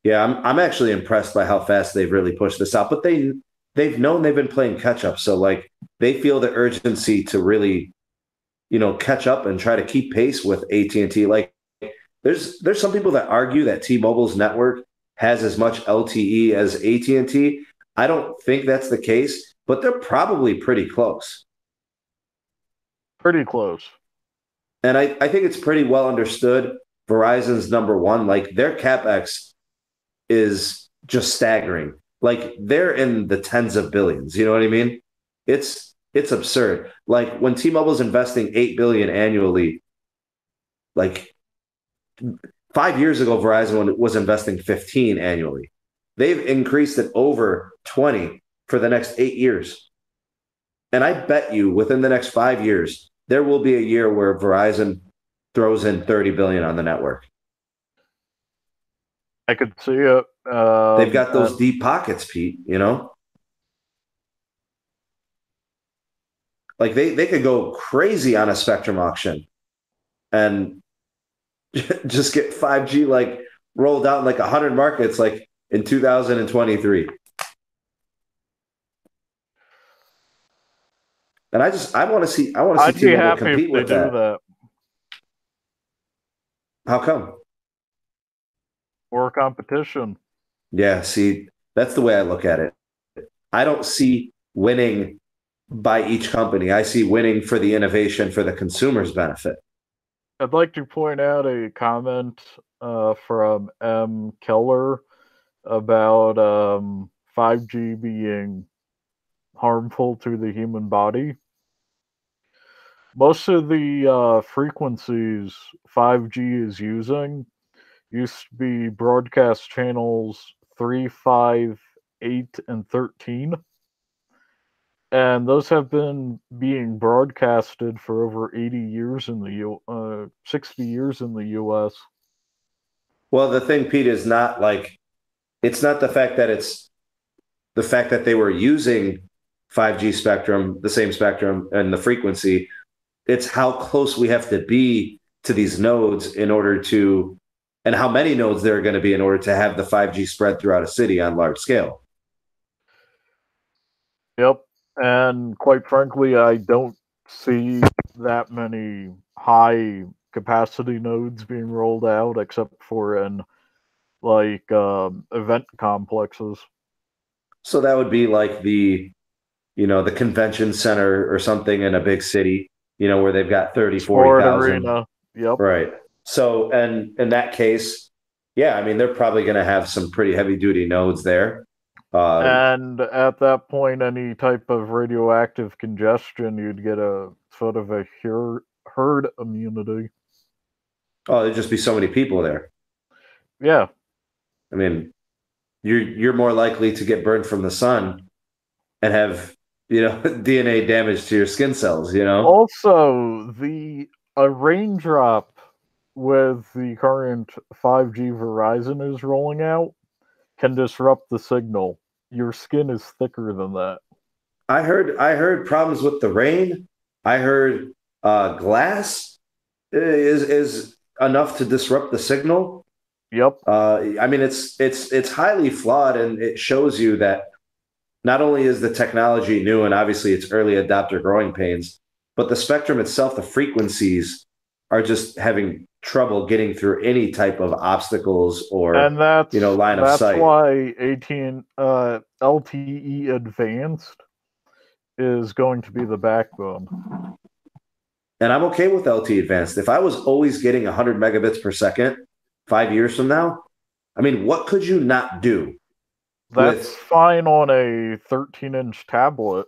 Yeah, I'm actually impressed by how fast they've really pushed this out. But they've known they've been playing catch up, so like they feel the urgency to really catch up and try to keep pace with AT&T. Like there's some people that argue that T-Mobile's network has as much LTE as AT&T. I don't think that's the case, but they're probably pretty close. Pretty close. And I think it's pretty well understood. Verizon's number one. Like their CapEx is just staggering. Like they're in the tens of billions. You know what I mean? It's absurd. Like when T-Mobile's investing 8 billion annually, like 5 years ago, Verizon was investing 15 annually. They've increased it over 20 for the next 8 years. And I bet you within the next 5 years, there will be a year where Verizon throws in 30 billion on the network. I could see it. They've got those deep pockets, Pete, Like they could go crazy on a spectrum auction and just get 5G like rolled out in like 100 markets like in 2023. And I want to see I'd be T-Mobile happy if compete they with do that. that. How come? More competition. Yeah, see, that's the way I look at it. I don't see winning by each company. I see winning for the innovation for the consumer's benefit. I'd like to point out a comment from M. Keller about 5G being harmful to the human body. Most of the frequencies 5G is using used to be broadcast channels 3, 5, 8, and 13. And those have been being broadcasted for over 80 years in the 60 years in the US. Well, the thing, Pete, is not like it's not it's the fact that they were using 5G spectrum, the same spectrum and the frequency. It's how close we have to be to these nodes in order to, and how many nodes there are going to be in order to have the 5G spread throughout a city on large scale. Yep. And quite frankly, I don't see that many high capacity nodes being rolled out except for in like event complexes. So that would be like the convention center or something in a big city, where they've got 30, Sport 40,000. arena. Yep. Right. So, and in that case, yeah, I mean, they're probably going to have some pretty heavy duty nodes there. And at that point, any type of radioactive congestion, you'd get a sort of a herd immunity. Oh, there'd just be so many people there. Yeah. I mean, you're more likely to get burned from the sun and have, DNA damage to your skin cells. Also, a raindrop with the current 5G Verizon is rolling out can disrupt the signal. Your skin is thicker than that. I heard problems with the rain. I heard glass is enough to disrupt the signal. Yep. I mean, it's highly flawed, and it shows you that not only is the technology new and obviously it's early adopter growing pains, but the spectrum itself, the frequencies are just having trouble getting through any type of obstacles or And that's line of that's sight. why LTE Advanced is going to be the backbone. And I'm okay with LTE Advanced. If I was always getting 100 megabits per second 5 years from now, I mean, what could you not do? That's fine on a 13-inch tablet.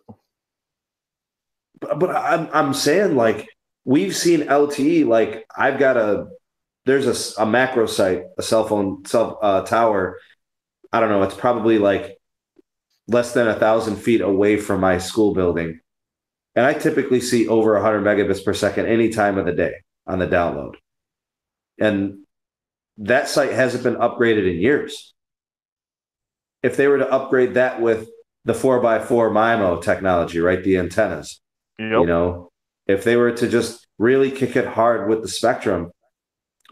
But I'm saying, like, we've seen LTE. Like, there's a macro site, a cell phone tower. I don't know. It's probably like less than 1,000 feet away from my school building, and I typically see over 100 megabits per second any time of the day on the download. And that site hasn't been upgraded in years. If they were to upgrade that with the 4x4 MIMO technology, right, the antennas, Yep. If they were to just really kick it hard with the spectrum,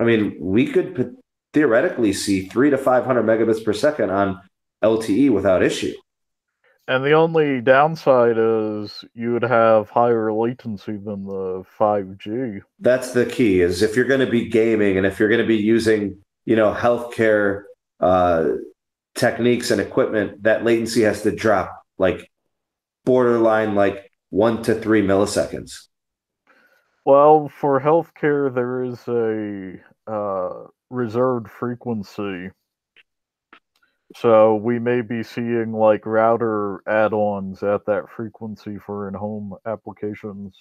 I mean, we could theoretically see 300 to 500 megabits per second on LTE without issue. And the only downside is you would have higher latency than the 5G. That's the key, is if you're going to be gaming and if you're going to be using, healthcare techniques and equipment, that latency has to drop like borderline like 1 to 3 milliseconds. Well, for healthcare, there is a reserved frequency. So we may be seeing like router add-ons at that frequency for in-home applications.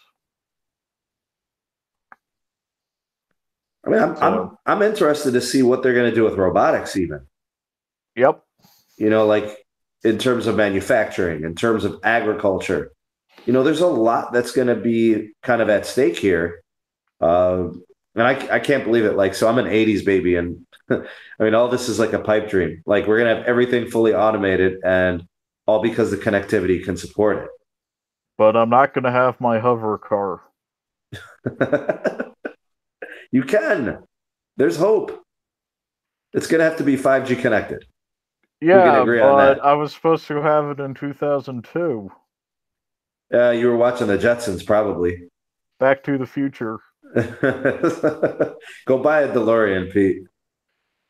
I mean, I'm interested to see what they're going to do with robotics, even. Yep. Like in terms of manufacturing, in terms of agriculture. There's a lot that's going to be kind of at stake here. And I can't believe it. Like, so I'm an 80s baby, and I mean, all this is like a pipe dream. Like, we're going to have everything fully automated, and all because the connectivity can support it. But I'm not going to have my hover car. You can. There's hope. It's going to have to be 5G connected. Yeah, we can agree on that. I was supposed to have it in 2002. You were watching the Jetsons, probably. Back to the Future. Go buy a DeLorean, Pete.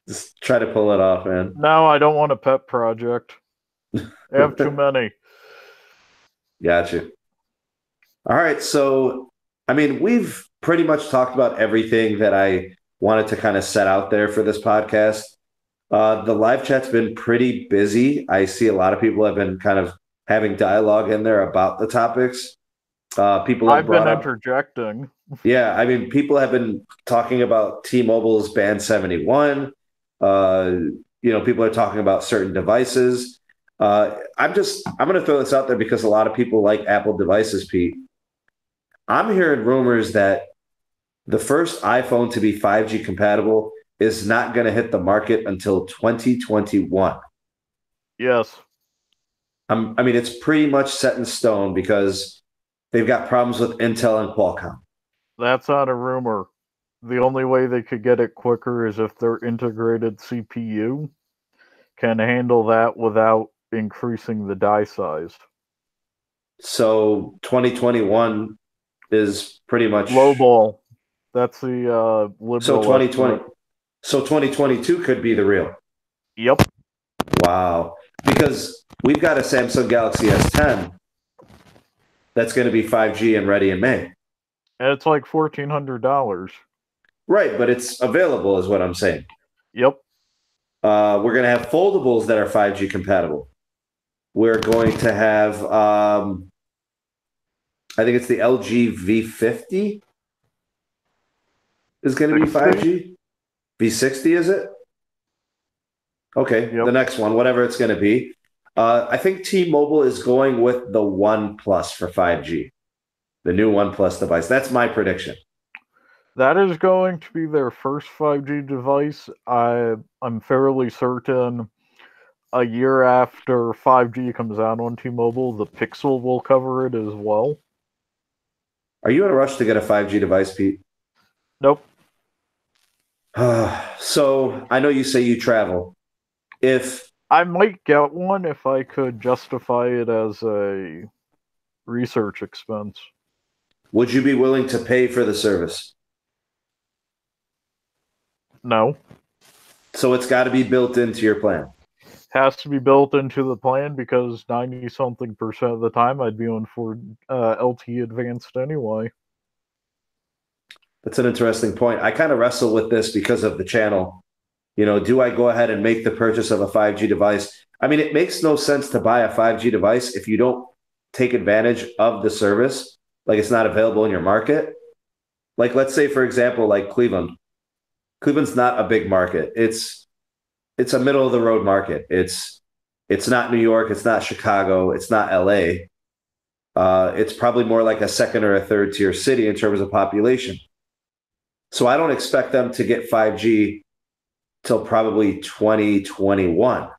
Just try to pull it off, man. No, I don't want a pet project. I have too many. Gotcha. All right. So, I mean, we've pretty much talked about everything that I wanted to kind of set out there for this podcast. The live chat's been pretty busy. I see a lot of people have been kind of having dialogue in there about the topics. People have been interjecting. Yeah, I mean, people have been talking about T-Mobile's Band 71. People are talking about certain devices. I'm going to throw this out there because a lot of people like Apple devices, Pete. I'm hearing rumors that the first iPhone to be 5G compatible is not going to hit the market until 2021. Yes. I mean, it's pretty much set in stone because they've got problems with Intel and Qualcomm. That's not a rumor. The only way they could get it quicker is if their integrated CPU can handle that without increasing the die size. So 2021 is pretty much lowball. That's the liberal. So 2020. So 2022 could be the real. Yep. Wow. Because we've got a Samsung Galaxy S10 that's going to be 5G and ready in May. And it's like $1,400. Right, but it's available is what I'm saying. Yep. We're going to have foldables that are 5G compatible. We're going to have, I think it's the LG V50 is going to be 5G. V60, is it? Okay, yep. The next one, whatever it's going to be. I think T-Mobile is going with the One Plus for 5G, the new One Plus device. That's my prediction. That is going to be their first 5G device. I'm fairly certain a year after 5G comes out on T-Mobile, the Pixel will cover it as well. Are you in a rush to get a 5G device, Pete? Nope. So I know you say you travel. If I might get one if I could justify it as a research expense. Would you be willing to pay for the service? No. So it's got to be built into your plan. Has to be built into the plan because 90-something% of the time I'd be on for LTE Advanced anyway. That's an interesting point. I kind of wrestle with this because of the channel. Do I go ahead and make the purchase of a 5G device? I mean, it makes no sense to buy a 5G device if you don't take advantage of the service, like it's not available in your market. Like, let's say, for example, like Cleveland. Cleveland's not a big market. It's a middle of the road market. It's not New York. It's not Chicago. It's not LA. It's probably more like a second or a third tier city in terms of population. So I don't expect them to get 5G till probably 2021.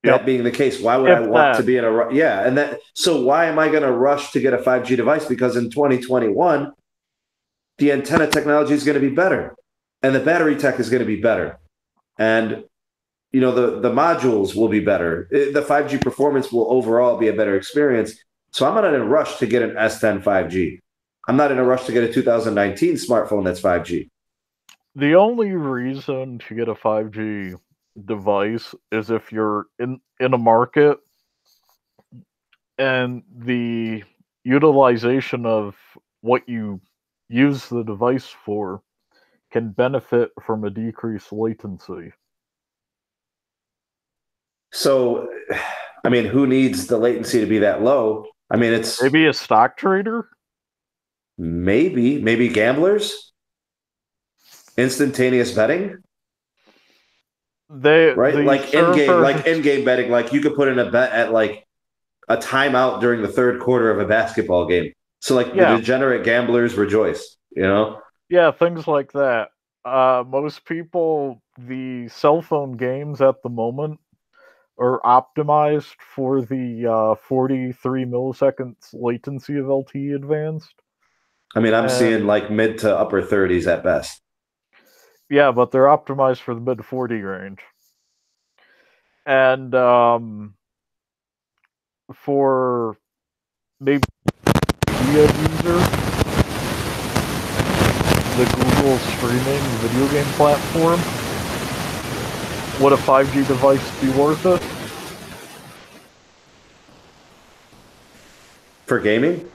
Yep. That being the case, why would I want to be in a so why am I going to rush to get a 5G device? Because in 2021, the antenna technology is going to be better, and the battery tech is going to be better, and the modules will be better. The 5G performance will overall be a better experience. So I'm not in a rush to get an S10 5G. I'm not in a rush to get a 2019 smartphone that's 5G. The only reason to get a 5G device is if you're in a market and the utilization of what you use the device for can benefit from a decreased latency. So, I mean, who needs the latency to be that low? I mean, it's maybe a stock trader, maybe gamblers, instantaneous betting. Like in-game betting, like you could put in a bet at like a timeout during the third quarter of a basketball game. So like the degenerate gamblers rejoice, Yeah, things like that. Most people, the cell phone games at the moment are optimized for the 43 milliseconds latency of LTE Advanced. I mean, I'm seeing like mid to upper 30s at best. Yeah, but they're optimized for the mid 40 range. And for maybe media user, the Google streaming video game platform, would a 5G device be worth it? For gaming?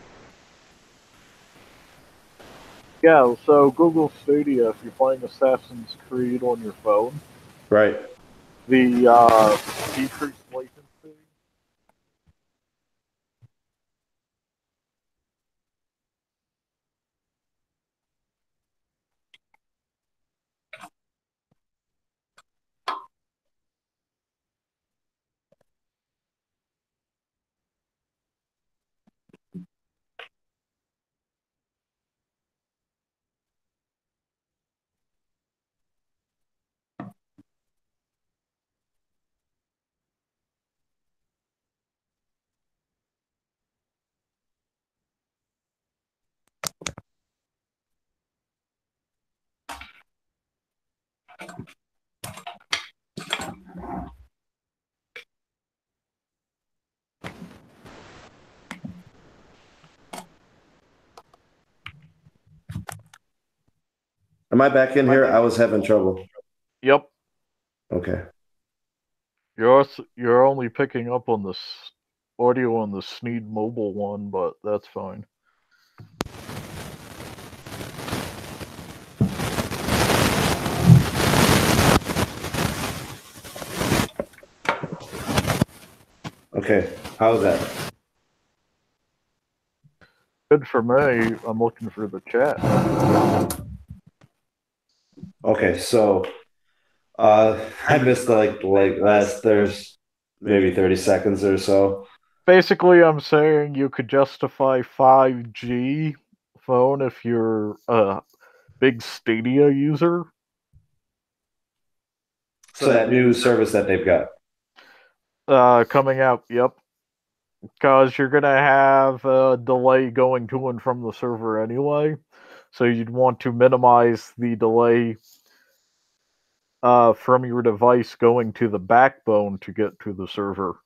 Yeah, so Google Stadia, if you're playing Assassin's Creed on your phone, right, the decreased latency. Am I back in here? I was having trouble. Yep. Okay. You're only picking up on this audio on the Sneed mobile one, but that's fine. Okay. How's that? Good for me. I'm looking for the chat. Okay, so I missed like last there's maybe 30 seconds or so. Basically, I'm saying you could justify 5G phone if you're a big Stadia user. So that new service that they've got. Coming out, yep. Because you're going to have a delay going to and from the server anyway. So you'd want to minimize the delay from your device going to the backbone to get to the server.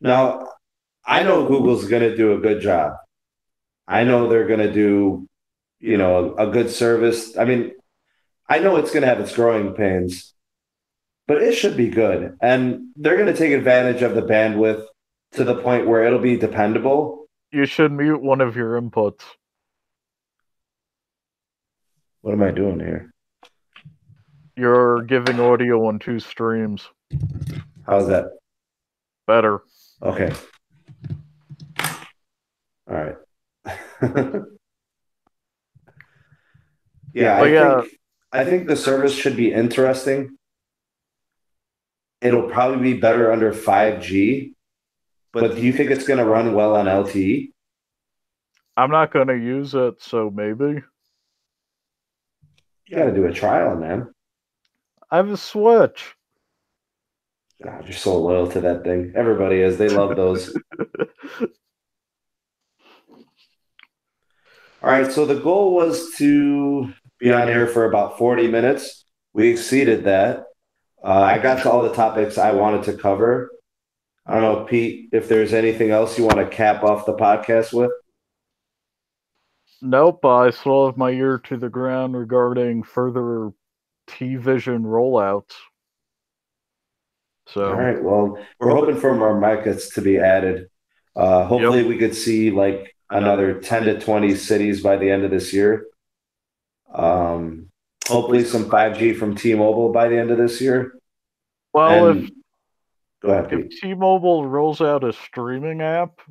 Now, I know Google's going to do a good job. I know they're going to do, a good service. I mean, I know it's going to have its growing pains, but it should be good. And they're going to take advantage of the bandwidth to the point where it'll be dependable. You should mute one of your inputs. What am I doing here? You're giving audio on 2 streams. How's that? Better. Okay. All right. Yeah, I think the service should be interesting. It'll probably be better under 5G, but do you think it's going to run well on LTE? I'm not going to use it, so maybe. You got to do a trial, man. I have a Switch. God, you're so loyal to that thing. Everybody is. They love those. All right, so the goal was to be on here for about 40 minutes. We exceeded that. I got to all the topics I wanted to cover. I don't know, Pete, if there's anything else you want to cap off the podcast with. Nope, I still have my ear to the ground regarding further TVision rollouts. So, all right, well, we're hoping for more markets to be added. Hopefully, we could see like another 10 to 20 cities by the end of this year. Hopefully, some 5G from T-Mobile by the end of this year. Well, go ahead, if T-Mobile rolls out a streaming app,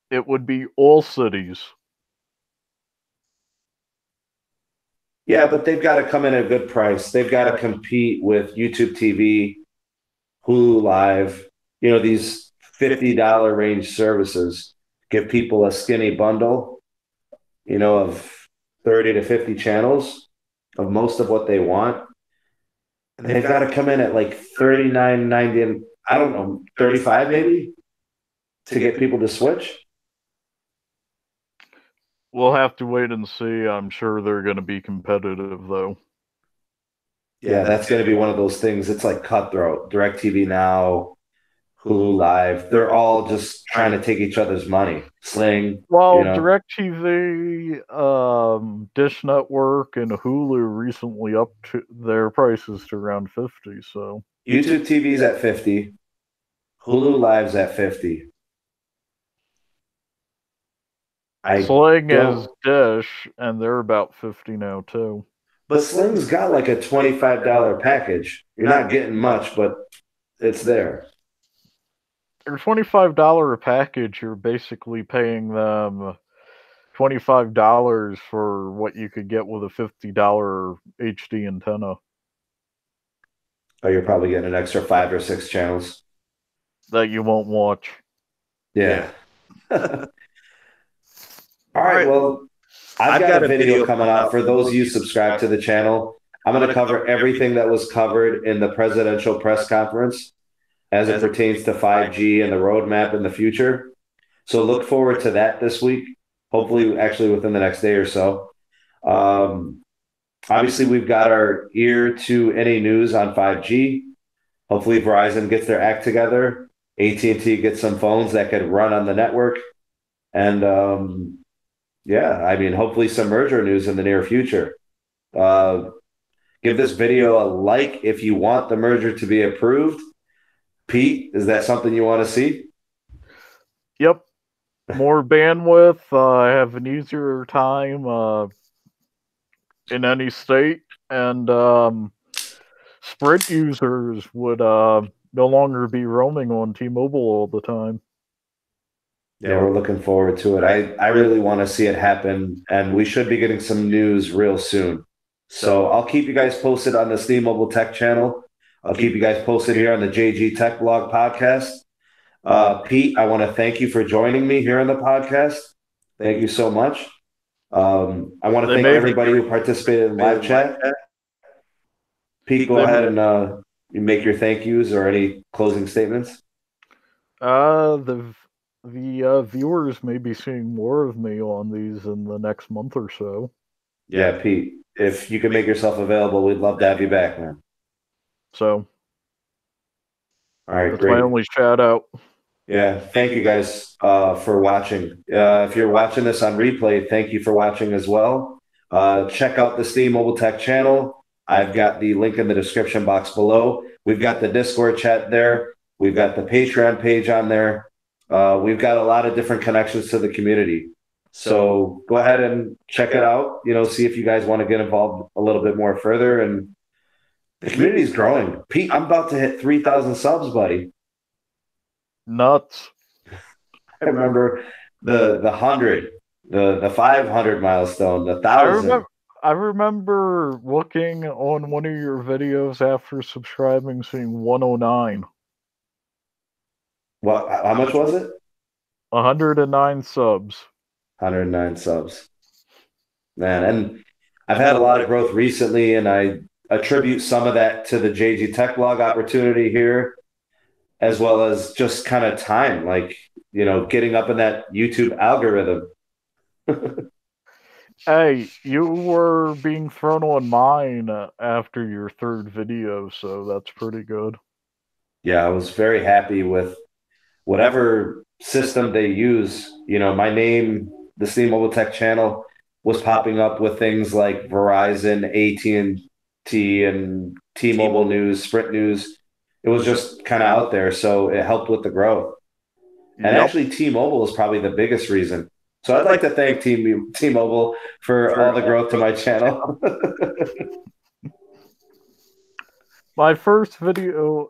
it would be all cities. Yeah, but they've got to come in at a good price. They've got to compete with YouTube TV, Hulu Live, these $50 range services. Give people a skinny bundle, of 30 to 50 channels of most of what they want. And they've got to come in at like $39.90 and I don't know, 35 maybe to get people to switch. We'll have to wait and see. I'm sure they're going to be competitive, though. Yeah, that's going to be one of those things. It's like cutthroat. DirecTV Now, Hulu Live, they're all just trying to take each other's money. Sling. Well, DirecTV, Dish Network, and Hulu recently upped their prices to around 50. So YouTube TV's at 50. Hulu Live's at 50. Sling is Dish, and they're about 50 now too. But Sling's got like a $25 package. You're not getting much, but it's there. Your $25 package, you're basically paying them $25 for what you could get with a $50 HD antenna. Oh, you're probably getting an extra 5 or 6 channels that you won't watch. Yeah. All right, well, I've got a video coming out. For those of you subscribed to the channel, I'm going to cover everything that was covered in the presidential press conference as it pertains to 5G and the roadmap in the future. So look forward to that this week, hopefully actually within the next day or so. Obviously, we've got our ear to any news on 5G. Hopefully, Verizon gets their act together. AT&T gets some phones that could run on the network. And hopefully some merger news in the near future. Give this video a like if you want the merger to be approved. Pete, is that something you want to see? Yep. More bandwidth. I have an easier time in any state. And Sprint users would no longer be roaming on T-Mobile all the time. Yeah, we're looking forward to it. I really want to see it happen, and we should be getting some news real soon. So I'll keep you guys posted on the Steam Mobile Tech channel. I'll keep you guys posted here on the JGTechBlog podcast. Pete, I want to thank you for joining me here on the podcast. Thank you so much. I want to thank everybody who participated in live chat. Pete, go ahead and make your thank yous or any closing statements. The viewers may be seeing more of me on these in the next month or so. Yeah, Pete. if you can make yourself available, we'd love to have you back, man. So, all right, that's great. my only shout out. Yeah, thank you guys for watching. If you're watching this on replay, thank you for watching as well. Check out the Steam Mobile Tech channel. I've got the link in the description box below. We've got the Discord chat there. We've got the Patreon page on there. We've got a lot of different connections to the community. So go ahead and check it out. See if you guys want to get involved a little bit more further. And the community is growing. Pete, I'm about to hit 3,000 subs, buddy. Nuts. I remember the 100, the 500 milestone, the 1,000. I remember looking on one of your videos after subscribing, seeing 109. What? How much was it? 109 subs. 109 subs. Man, and I've had a lot of growth recently, and I attribute some of that to the JGTechBlog opportunity here, as well as just kind of time, like, getting up in that YouTube algorithm. Hey, you were being thrown on mine after your third video, so that's pretty good. Yeah, I was very happy with whatever system they use. My name, the Steam Mobile Tech channel, was popping up with things like Verizon, AT&T, and T-Mobile News, Sprint News. It was just kind of out there, so it helped with the growth. And actually, T-Mobile is probably the biggest reason. So I'd like to thank T-Mobile for all the growth to my channel. The first video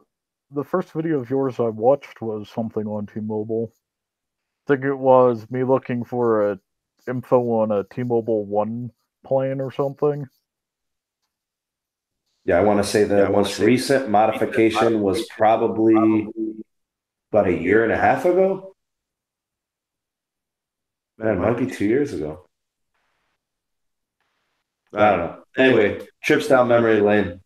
of yours I watched was something on T-Mobile. I think it was me looking for a info on a T-Mobile One plan or something. Yeah, I want to say the most recent modification was probably about a year and a half ago. Man, it might be 2 years ago. I don't know. Anyway, trips down memory lane.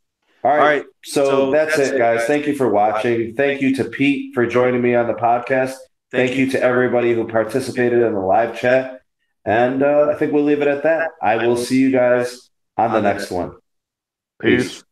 All right. So that's it, guys. Thank you for watching. Thank you to Pete for joining me on the podcast. Thank you to everybody who participated in the live chat. And I think we'll leave it at that. I will see you guys on the next one. Peace.